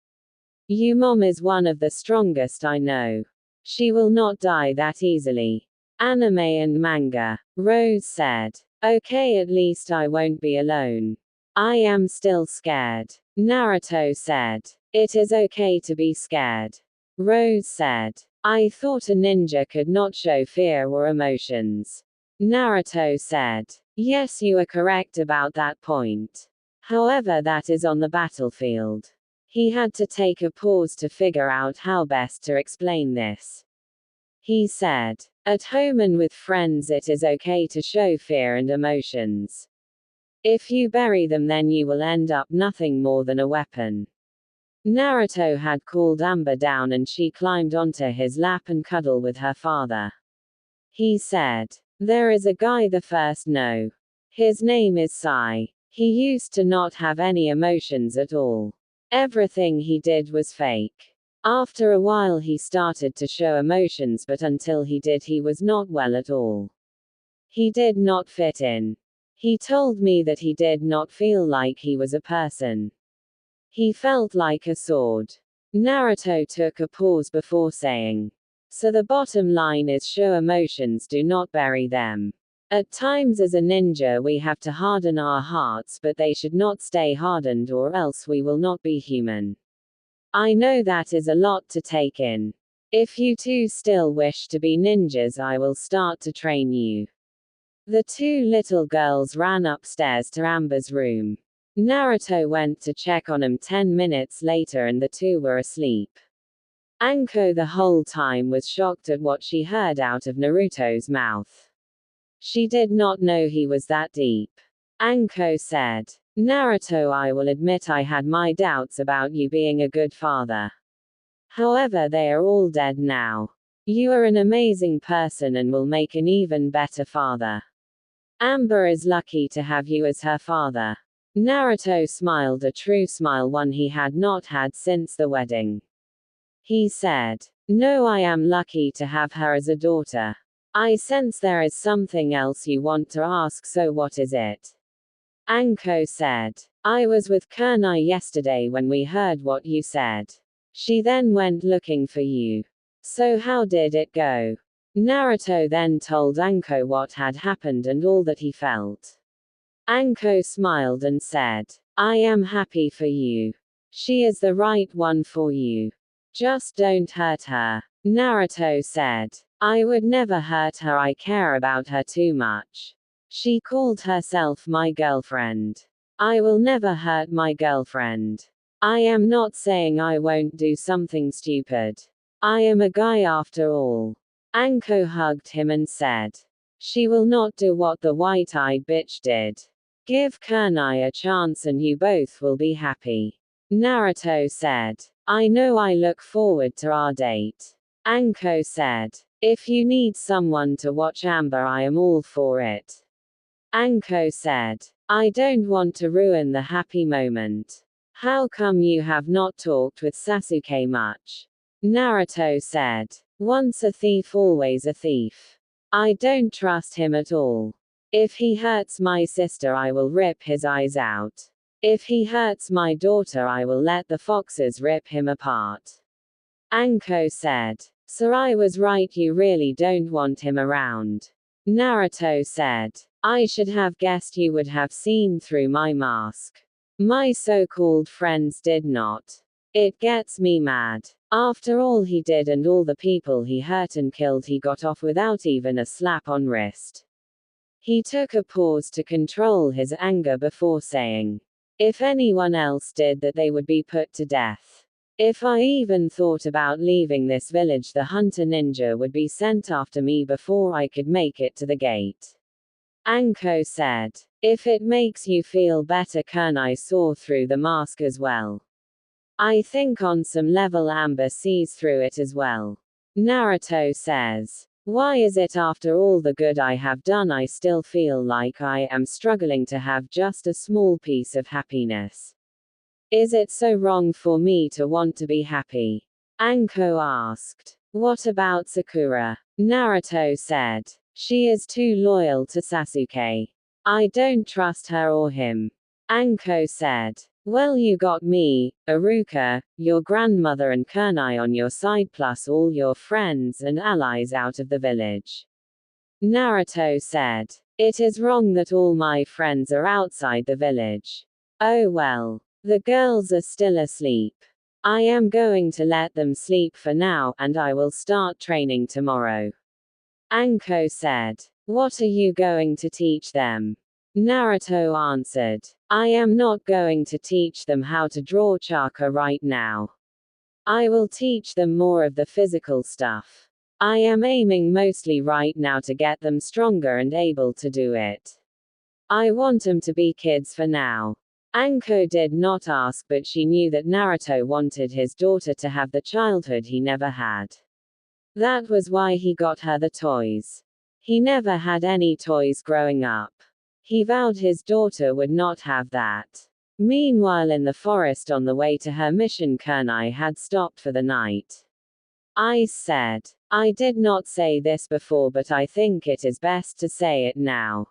"You mom is one of the strongest I know. She will not die that easily." Anime and manga. Rose said, "Okay, at least I won't be alone. I am still scared." Naruto said, "It is okay to be scared." Rose said, "I thought a ninja could not show fear or emotions." Naruto said, "Yes, you are correct about that point. However, that is on the battlefield." He had to take a pause to figure out how best to explain this. He said, "At home and with friends it is okay to show fear and emotions. If you bury them, then you will end up nothing more than a weapon." Naruto had called Amber down and she climbed onto his lap and cuddled with her father. He said, "There is a guy the first know. His name is Sai. He used to not have any emotions at all. Everything he did was fake. After a while he started to show emotions, but until he did he was not well at all. He did not fit in. He told me that he did not feel like he was a person. He felt like a sword." Naruto took a pause before saying, "So the bottom line is show emotions, do not bury them. At times as a ninja we have to harden our hearts, but they should not stay hardened or else we will not be human." I know that is a lot to take in. If you two still wish to be ninjas, I will start to train you. The two little girls ran upstairs to Amber's room. Naruto went to check on him 10 minutes later and the two were asleep. Anko the whole time was shocked at what she heard out of Naruto's mouth. She did not know he was that deep. Anko said, "Naruto, I will admit I had my doubts about you being a good father. However, they are all dead now. You are an amazing person and will make an even better father. Amber is lucky to have you as her father." Naruto smiled, a true smile, one he had not had since the wedding. He said, "No, I am lucky to have her as a daughter. I sense there is something else you want to ask, so what is it?" Anko said, "I was with Kurenai yesterday when we heard what you said. She then went looking for you. So how did it go?" Naruto then told Anko what had happened and all that he felt. Anko smiled and said, "I am happy for you. She is the right one for you. Just don't hurt her." Naruto said, "I would never hurt her, I care about her too much. She called herself my girlfriend. I will never hurt my girlfriend. I am not saying I won't do something stupid. I am a guy after all." Anko hugged him and said, "She will not do what the white-eyed bitch did. Give Kurenai a chance and you both will be happy." Naruto said, "I know, I look forward to our date." Anko said, "If you need someone to watch Amber, I am all for it." Anko said, "I don't want to ruin the happy moment. How come you have not talked with Sasuke much?" Naruto said, "Once a thief, always a thief. I don't trust him at all. If he hurts my sister, I will rip his eyes out. If he hurts my daughter, I will let the foxes rip him apart. Anko said. Sarai was right, you really don't want him around. Naruto said. I should have guessed you would have seen through my mask. My so-called friends did not. It gets me mad. After all he did and all the people he hurt and killed, he got off without even a slap on wrist. He took a pause to control his anger before saying, if anyone else did that, they would be put to death. If I even thought about leaving this village, the hunter ninja would be sent after me before I could make it to the gate. Anko said. If it makes you feel better, Kurenai saw through the mask as well. I think on some level Amber sees through it as well. Naruto says. Why is it after all the good I have done, I still feel like I am struggling to have just a small piece of happiness? Is it so wrong for me to want to be happy? Anko asked. What about Sakura? Naruto said. She is too loyal to Sasuke. I don't trust her or him. Anko said. Well, you got me, Iruka, your grandmother and Kurenai on your side, plus all your friends and allies out of the village. Naruto said. It is wrong that all my friends are outside the village. Oh well. The girls are still asleep. I am going to let them sleep for now, and I will start training tomorrow. Anko said. What are you going to teach them? Naruto answered. I am not going to teach them how to draw chakra right now. I will teach them more of the physical stuff. I am aiming mostly right now to get them stronger and able to do it. I want them to be kids for now. Anko did not ask, but she knew that Naruto wanted his daughter to have the childhood he never had. That was why he got her the toys. He never had any toys growing up. He vowed his daughter would not have that. Meanwhile, in the forest on the way to her mission, Kurenai had stopped for the night. Ice said. I did not say this before, but I think it is best to say it now.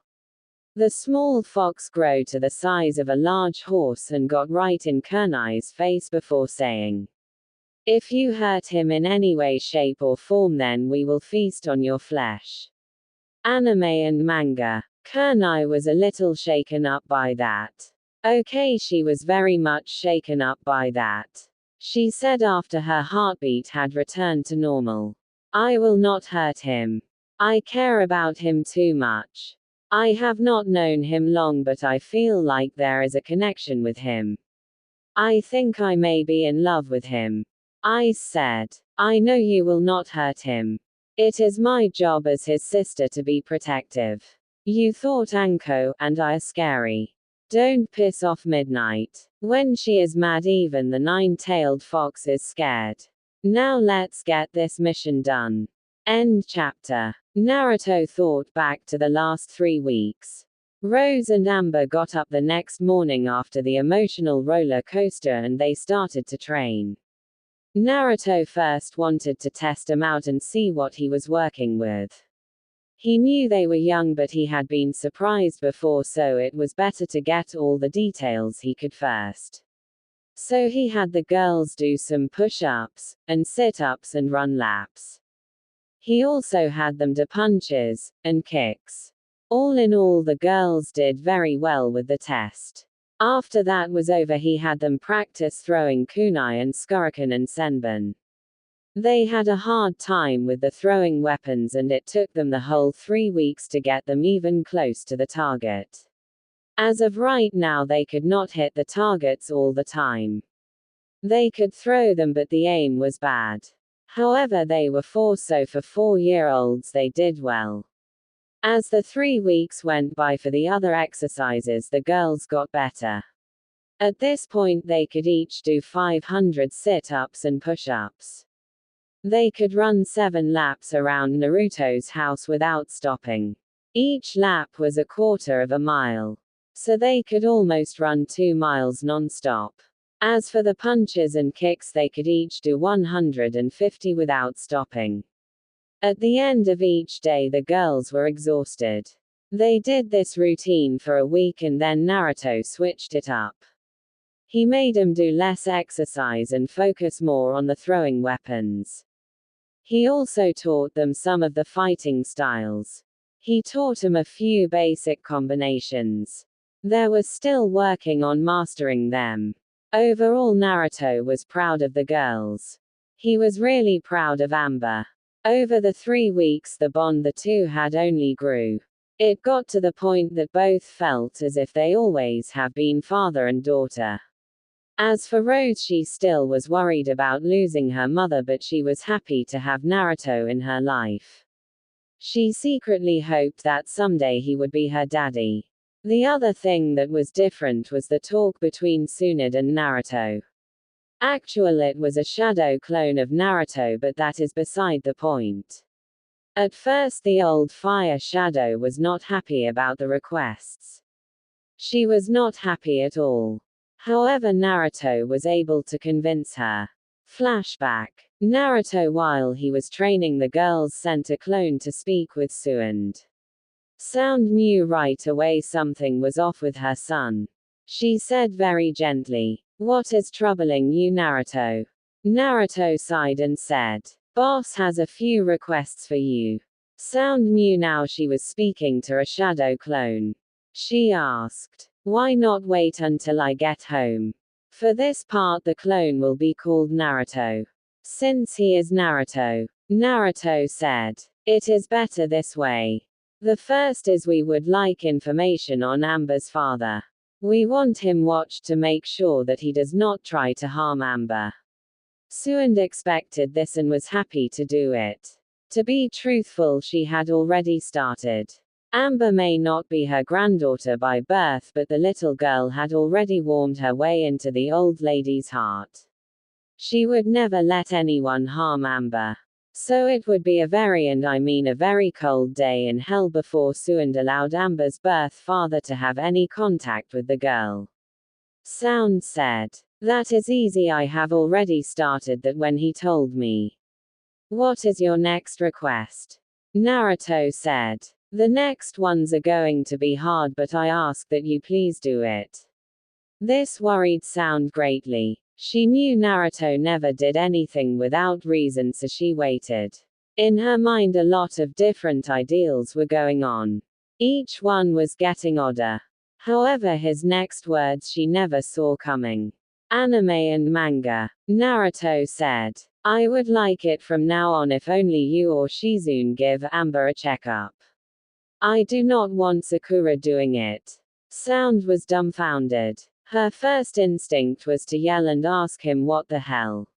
The small fox grew to the size of a large horse and got right in Kurenai's face before saying, if you hurt him in any way, shape or form, then we will feast on your flesh. Anime and manga. Kurenai was a little shaken up by that. Okay, she was very much shaken up by that. She said after her heartbeat had returned to normal. I will not hurt him. I care about him too much. I have not known him long, but I feel like there is a connection with him. I think I may be in love with him. Ice said. I know you will not hurt him. It is my job as his sister to be protective. You thought Anko and I are scary. Don't piss off Midnight. When she is mad, even the nine-tailed fox is scared. Now let's get this mission done. End chapter. Naruto thought back to the last 3 weeks. Rose and Amber got up the next morning after the emotional roller coaster and they started to train. Naruto first wanted to test him out and see what he was working with. He knew they were young, but he had been surprised before, so it was better to get all the details he could first. So he had the girls do some push-ups, and sit-ups and run laps. He also had them do punches, and kicks. All in all, the girls did very well with the test. After that was over, he had them practice throwing kunai and shuriken and senbon. They had a hard time with the throwing weapons, and it took them the whole 3 weeks to get them even close to the target. As of right now, they could not hit the targets all the time. They could throw them, but the aim was bad. However, they were 4, so for 4-year-olds they did well. As the 3 weeks went by for the other exercises, the girls got better. At this point, they could each do 500 sit-ups and push-ups. They could run 7 laps around Naruto's house without stopping. Each lap was a quarter of a mile. So they could almost run 2 miles non-stop. As for the punches and kicks, they could each do 150 without stopping. At the end of each day, the girls were exhausted. They did this routine for a week and then Naruto switched it up. He made them do less exercise and focus more on the throwing weapons. He also taught them some of the fighting styles. He taught them a few basic combinations. They were still working on mastering them. Overall, Naruto was proud of the girls. He was really proud of Amber. Over the 3 weeks, the bond the two had only grew. It got to the point that both felt as if they always have been father and daughter. As for Rose, she still was worried about losing her mother, but she was happy to have Naruto in her life. She secretly hoped that someday he would be her daddy. The other thing that was different was the talk between Tsunade and Naruto. Actually, it was a shadow clone of Naruto, but that is beside the point. At first, the old fire shadow was not happy about the requests. She was not happy at all. However, Naruto was able to convince her. Flashback. Naruto, while he was training the girls, sent a clone to speak with Tsunade. Sound knew right away something was off with her son. She said very gently, "What is troubling you, Naruto?" Naruto sighed and said, "Boss has a few requests for you." Sound knew now she was speaking to a shadow clone. She asked, "Why not wait until I get home? For this part the clone will be called Naruto. Since he is Naruto." Naruto said, "It is better this way. The first is we would like information on Amber's father. We want him watched to make sure that he does not try to harm Amber." Tsunade expected this and was happy to do it. To be truthful, she had already started. Amber may not be her granddaughter by birth, but the little girl had already warmed her way into the old lady's heart. She would never let anyone harm Amber. So it would be a very cold day in hell before Tsunade allowed Amber's birth father to have any contact with the girl. Sound said, "That is easy, I have already started that when he told me." "What is your next request?" Naruto said, "The next ones are going to be hard, but I ask that you please do it." This worried Sound greatly. She knew Naruto never did anything without reason, so she waited. In her mind, a lot of different ideals were going on. Each one was getting odder. However, his next words she never saw coming. "Anime and manga." Naruto said, "I would like it from now on if only you or Shizune give Amber a checkup. I do not want Sakura doing it." Sound was dumbfounded. Her first instinct was to yell and ask him what the hell.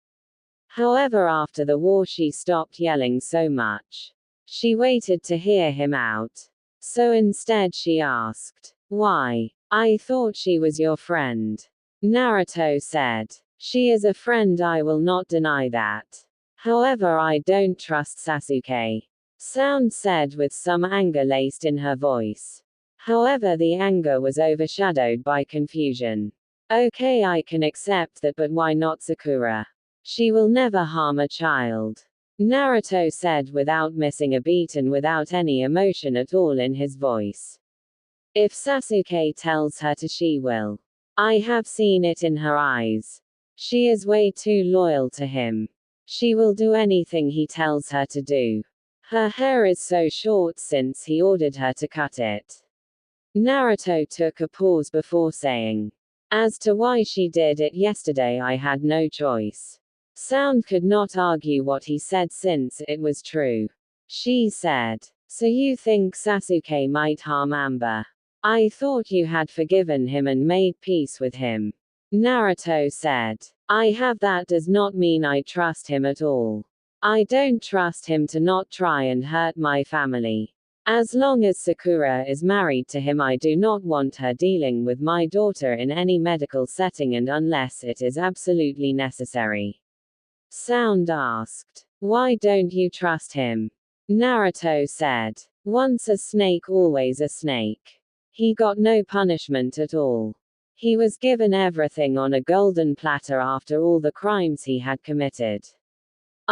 However, after the war she stopped yelling so much. She waited to hear him out. So instead she asked, "Why? I thought she was your friend." Naruto said, "She is a friend, I will not deny that. However, I don't trust Sasuke." Sound said with some anger laced in her voice. However, the anger was overshadowed by confusion. "Okay, I can accept that, but why not Sakura? She will never harm a child." Naruto said without missing a beat and without any emotion at all in his voice. "If Sasuke tells her to, she will. I have seen it in her eyes. She is way too loyal to him. She will do anything he tells her to do. Her hair is so short since he ordered her to cut it." Naruto took a pause before saying, "As to why she did it yesterday, I had no choice." Sound could not argue what he said since it was true. She said, "So you think Sasuke might harm Amber? I thought you had forgiven him and made peace with him." Naruto said, "I have. That does not mean I trust him at all. I don't trust him to not try and hurt my family. As long as Sakura is married to him, I do not want her dealing with my daughter in any medical setting and unless it is absolutely necessary." Sound asked, "Why don't you trust him?" Naruto said, "Once a snake, always a snake. He got no punishment at all. He was given everything on a golden platter after all the crimes he had committed.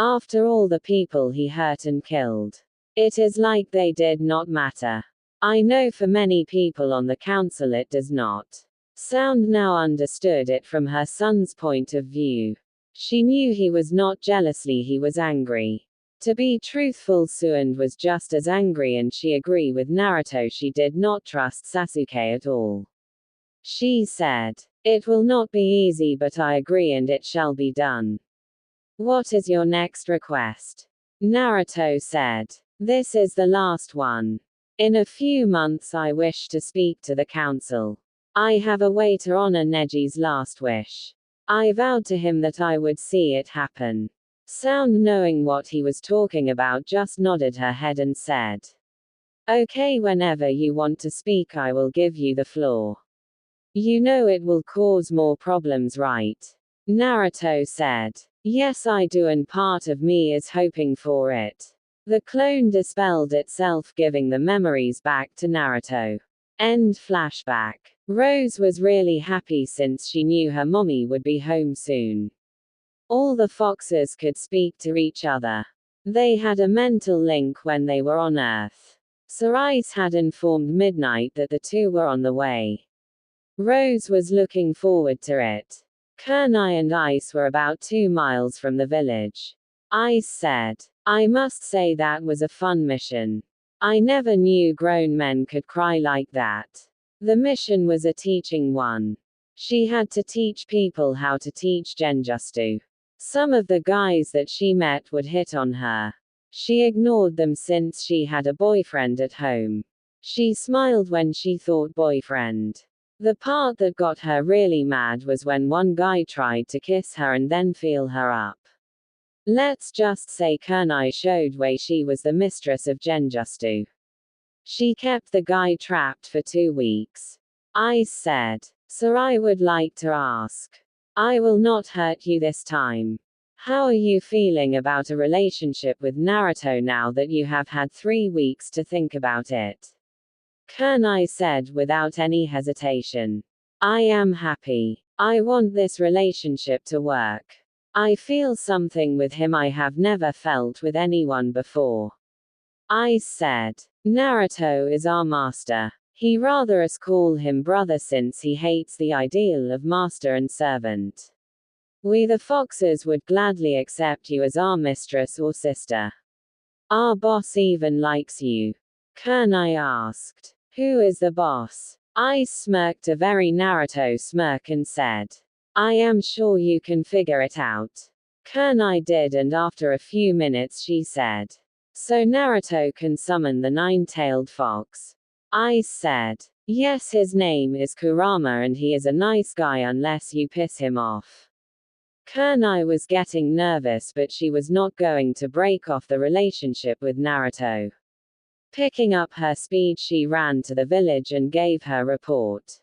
After all the people he hurt and killed. It is like they did not matter. I know for many people on the council it does not. Sound now understood it from her son's point of view. She knew he was not jealously, he was angry. To be truthful, Suand was just as angry, and she agreed with Naruto. She did not trust Sasuke at all. She said, "It will not be easy, but I agree and it shall be done." "What is your next request?" Naruto said. "This is the last one. In a few months I wish to speak to the council. I have a way to honor Neji's last wish. I vowed to him that I would see it happen." Sound, knowing what he was talking about, just nodded her head and said, "Okay, whenever you want to speak I will give you the floor. You know it will cause more problems, right?" Naruto said, "Yes I do, and part of me is hoping for it." The clone dispelled itself, giving the memories back to Naruto. End flashback. Rose was really happy since she knew her mommy would be home soon. All the foxes could speak to each other. They had a mental link when they were on Earth. Cerise had informed Midnight that the two were on the way. Rose was looking forward to it. Kurenai and Ice were about 2 miles from the village. Ice said, "I must say that was a fun mission. I never knew grown men could cry like that." The mission was a teaching one. She had to teach people how to teach genjutsu. Some of the guys that she met would hit on her. She ignored them since she had a boyfriend at home. She smiled when she thought boyfriend. The part that got her really mad was when one guy tried to kiss her and then feel her up. Let's just say Kurenai showed way she was the mistress of genjutsu. She kept the guy trapped for 2 weeks. Ice said, "So I would like to ask. I will not hurt you this time. How are you feeling about a relationship with Naruto now that you have had 3 weeks to think about it?" Kurenai said without any hesitation, "I am happy. I want this relationship to work. I feel something with him I have never felt with anyone before." Ice said, "Naruto is our master. He rather us call him brother since he hates the ideal of master and servant. We the foxes would gladly accept you as our mistress or sister. Our boss even likes you." Kurenai asked, "Who is the boss?" Ice smirked a very Naruto smirk and said, "I am sure you can figure it out." Kurenai did, and after a few minutes she said, "So Naruto can summon the 9-tailed fox?" Ice said, "Yes, his name is Kurama and he is a nice guy unless you piss him off." Kurenai was getting nervous, but she was not going to break off the relationship with Naruto. Picking up her speed, she ran to the village and gave her report.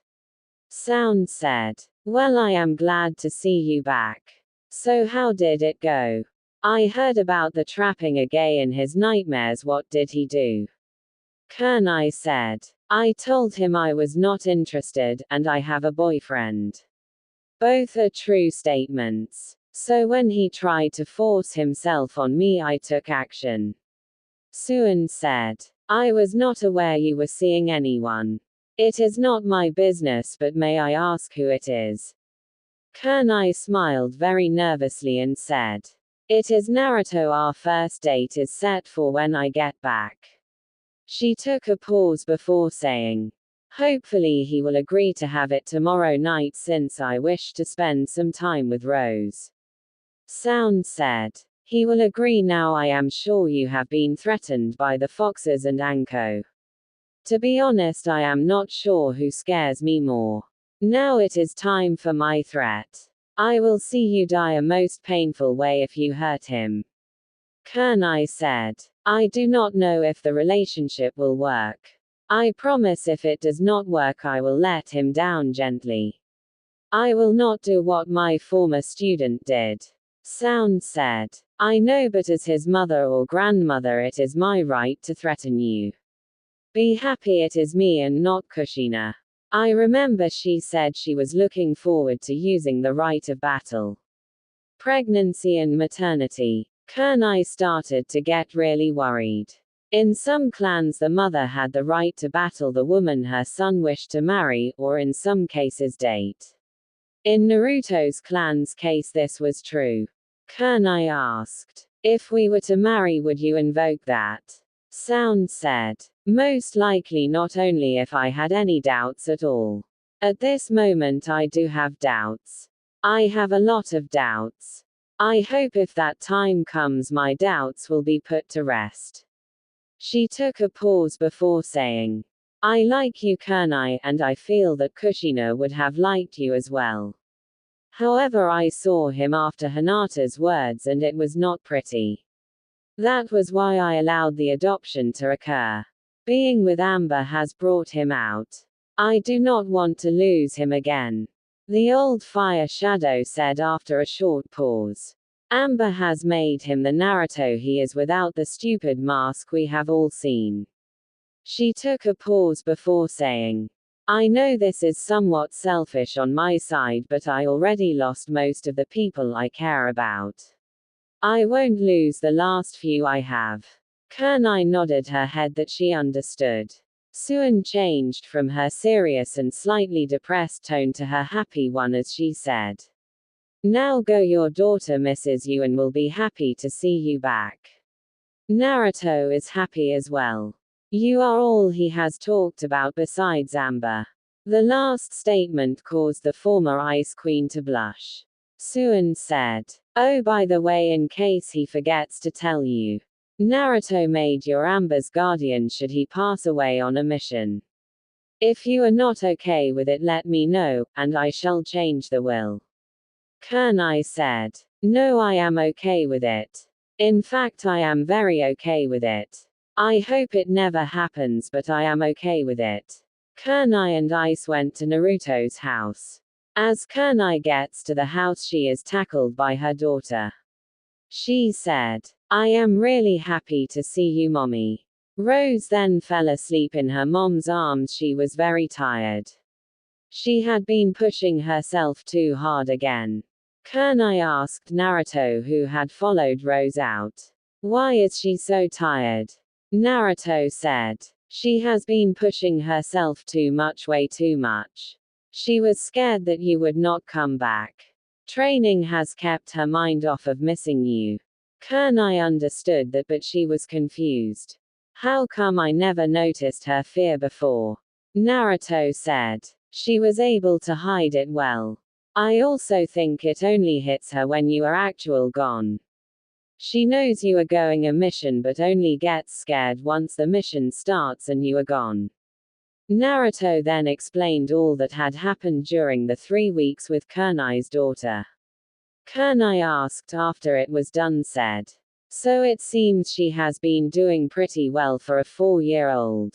Sound said, "Well, I am glad to see you back. So how did it go? I heard about the trapping a gay in his nightmares. What did he do?" Kurenai said, "I told him I was not interested, and I have a boyfriend." Both are true statements. So when he tried to force himself on me, I took action. Suand said, "I was not aware you were seeing anyone. It is not my business, but may I ask who it is?" Kurenai smiled very nervously and said, "It is Naruto. Our first date is set for when I get back." She took a pause before saying, "Hopefully he will agree to have it tomorrow night since I wish to spend some time with Rose." Sound said, "He will agree now. I am sure you have been threatened by the foxes and Anko. To be honest, I am not sure who scares me more. Now it is time for my threat. I will see you die a most painful way if you hurt him." Kurenai said, "I do not know if the relationship will work. I promise if it does not work I will let him down gently. I will not do what my former student did." Sound said, "I know, but as his mother or grandmother it is my right to threaten you. Be happy it is me and not Kushina. I remember she said she was looking forward to using the right of battle. Pregnancy and maternity. Kurenai started to get really worried. In some clans the mother had the right to battle the woman her son wished to marry, or in some cases date. In Naruto's clan's case this was true. Kurenai asked, "If we were to marry, would you invoke that?" Sound said, "Most likely not, only if I had any doubts at all. At this moment I do have doubts. I have a lot of doubts. I hope if that time comes my doubts will be put to rest." She took a pause before saying, "I like you, Kurenai, and I feel that Kushina would have liked you as well. However, I saw him after Hinata's words and it was not pretty. That was why I allowed the adoption to occur. Being with Amber has brought him out. I do not want to lose him again." The old fire shadow said after a short pause. "Amber has made him the Naruto he is without the stupid mask we have all seen." She took a pause before saying, "I know this is somewhat selfish on my side, but I already lost most of the people I care about. I won't lose the last few I have." Kurenai nodded her head that she understood. Shizune changed from her serious and slightly depressed tone to her happy one as she said, "Now go, your daughter misses you and will be happy to see you back. Naruto is happy as well. You are all he has talked about besides Amber." The last statement caused the former Ice Queen to blush. Shizune said, "Oh, by the way, in case he forgets to tell you, Naruto made your Amber's guardian should he pass away on a mission. If you are not okay with it, let me know, and I shall change the will." Kurenai said, "No, I am okay with it. In fact, I am very okay with it. I hope it never happens, but I am okay with it." Kurenai and Ice went to Naruto's house. As Kurenai gets to the house, she is tackled by her daughter. She said, "I am really happy to see you, mommy." Rose then fell asleep in her mom's arms. She was very tired. She had been pushing herself too hard again. Kurenai asked Naruto, who had followed Rose out, "Why is she so tired?" Naruto said, "She has been pushing herself too much, way too much. She was scared that you would not come back. Training has kept her mind off of missing you." Kurenai understood that, but she was confused. "How come I never noticed her fear before?" Naruto said, "She was able to hide it well. I also think it only hits her when you are actual gone. She knows you are going a mission but only gets scared once the mission starts and you are gone." Naruto then explained all that had happened during the 3 weeks with Kurenai's daughter. Kurenai asked after it was done said, "So it seems she has been doing pretty well for a 4-year-old.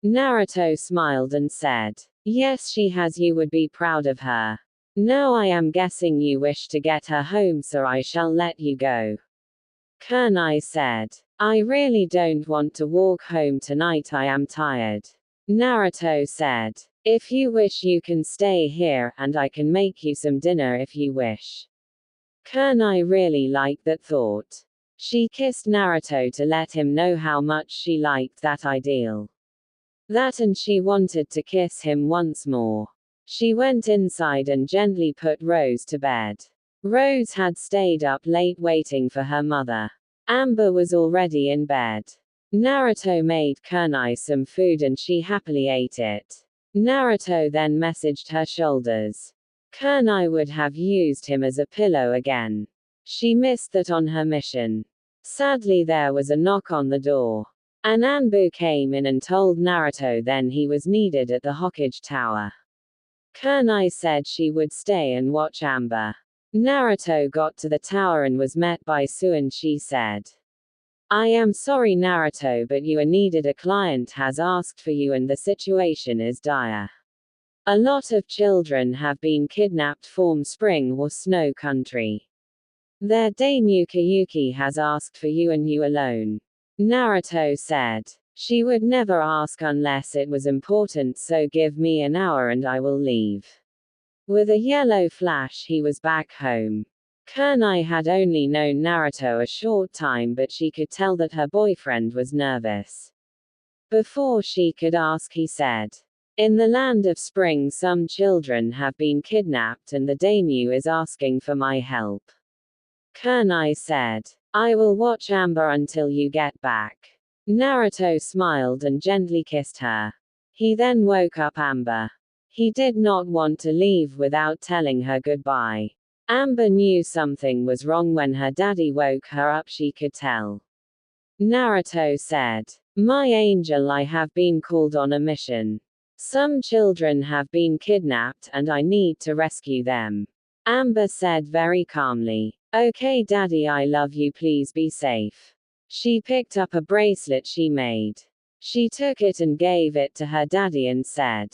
Naruto smiled and said, "Yes, she has. You would be proud of her. Now I am guessing you wish to get her home, so I shall let you go." Kurenai said, "I really don't want to walk home tonight, I am tired." Naruto said, "If you wish you can stay here, and I can make you some dinner if you wish." Kurenai really liked that thought. She kissed Naruto to let him know how much she liked that ideal. That, and she wanted to kiss him once more. She went inside and gently put Rose to bed. Rose had stayed up late waiting for her mother. Amber was already in bed. Naruto made Kurenai some food and she happily ate it. Naruto then massaged her shoulders. Kurenai would have used him as a pillow again. She missed that on her mission. Sadly, there was a knock on the door. An Anbu came in and told Naruto then he was needed at the Hokage Tower. Kurenai said she would stay and watch Amber. Naruto got to the tower and was met by Shizune. She said, "I am sorry, Naruto, but you are needed. A client has asked for you and the situation is dire. A lot of children have been kidnapped from Spring or Snow Country. Their daimyo Yuki has asked for you and you alone." Naruto said, "She would never ask unless it was important, so give me an hour and I will leave." With a yellow flash he was back home. Kurenai had only known Naruto a short time, but she could tell that her boyfriend was nervous. Before she could ask, he said, "In the land of spring some children have been kidnapped and the daimyo is asking for my help." Kurenai said, "I will watch Amber until you get back." Naruto smiled and gently kissed her. He then woke up Amber. He did not want to leave without telling her goodbye. Amber knew something was wrong when her daddy woke her up, she could tell. Naruto said, "My angel, I have been called on a mission. Some children have been kidnapped and I need to rescue them." Amber said very calmly, "Okay daddy, I love you, please be safe." She picked up a bracelet she made. She took it and gave it to her daddy and said,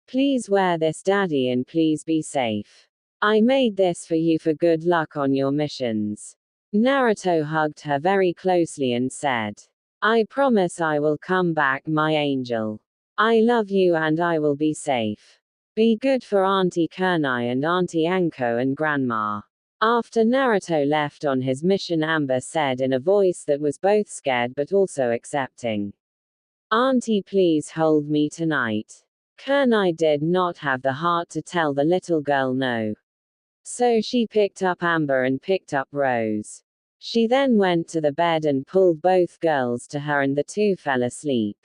"Please wear this daddy and please be safe. I made this for you for good luck on your missions." Naruto hugged her very closely and said, "I promise I will come back, my angel. I love you and I will be safe. Be good for Auntie Kurenai and Auntie Anko and Grandma." After Naruto left on his mission, Amber said in a voice that was both scared but also accepting, "Auntie, please hold me tonight." Kurenai did not have the heart to tell the little girl no. So she picked up Amber and picked up Rose. She then went to the bed and pulled both girls to her and the two fell asleep.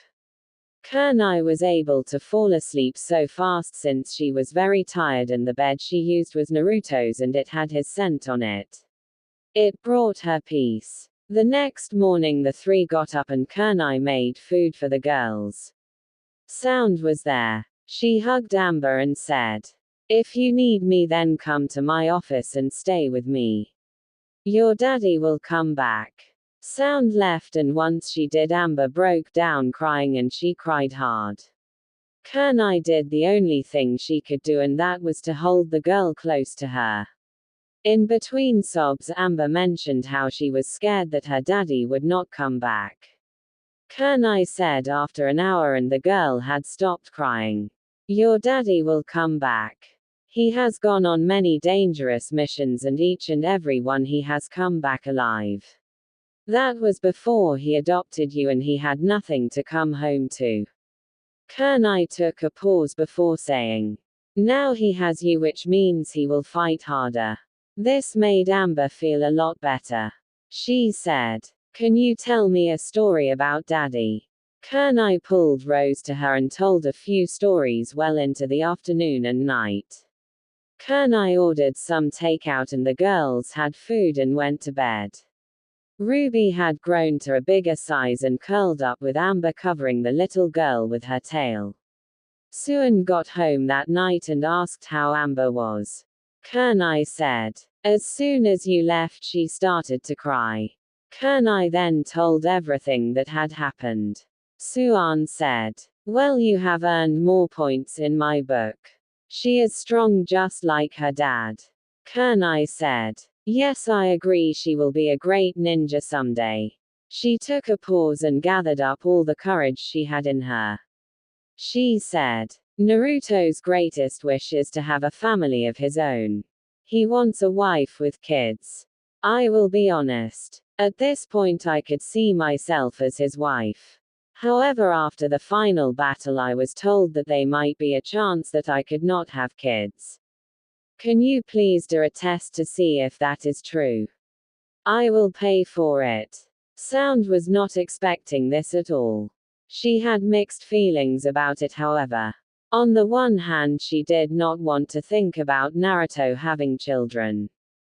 Kurenai was able to fall asleep so fast since she was very tired, and the bed she used was Naruto's and it had his scent on it. It brought her peace. The next morning the three got up and Kurenai made food for the girls. Sound was there. She hugged Amber and said, "If you need me then come to my office and stay with me. Your daddy will come back." Sound left and once she did, Amber broke down crying and she cried hard. Kurenai did the only thing she could do, and that was to hold the girl close to her. In between sobs, Amber mentioned how she was scared that her daddy would not come back. Kurenai said after an hour and the girl had stopped crying, "Your daddy will come back. He has gone on many dangerous missions and each and every one he has come back alive. That was before he adopted you and he had nothing to come home to." Kurenai took a pause before saying, "Now he has you, which means he will fight harder." This made Amber feel a lot better. She said, "Can you tell me a story about daddy?" Kurenai pulled Rose to her and told a few stories well into the afternoon and night. Kurenai ordered some takeout and the girls had food and went to bed. Ruby had grown to a bigger size and curled up with Amber, covering the little girl with her tail. Shizune got home that night and asked how Amber was. Kurenai said, "As soon as you left she started to cry." Kurenai then told everything that had happened. Shizune said, "Well, you have earned more points in my book. She is strong just like her dad." Kurenai said, "Yes, I agree, she will be a great ninja someday." She took a pause and gathered up all the courage she had in her. She said, "Naruto's greatest wish is to have a family of his own. He wants a wife with kids. I will be honest. At this point I could see myself as his wife. However, after the final battle I was told that there might be a chance that I could not have kids. Can you please do a test to see if that is true? I will pay for it." Sound was not expecting this at all. She had mixed feelings about it, however. On the one hand, she did not want to think about Naruto having children.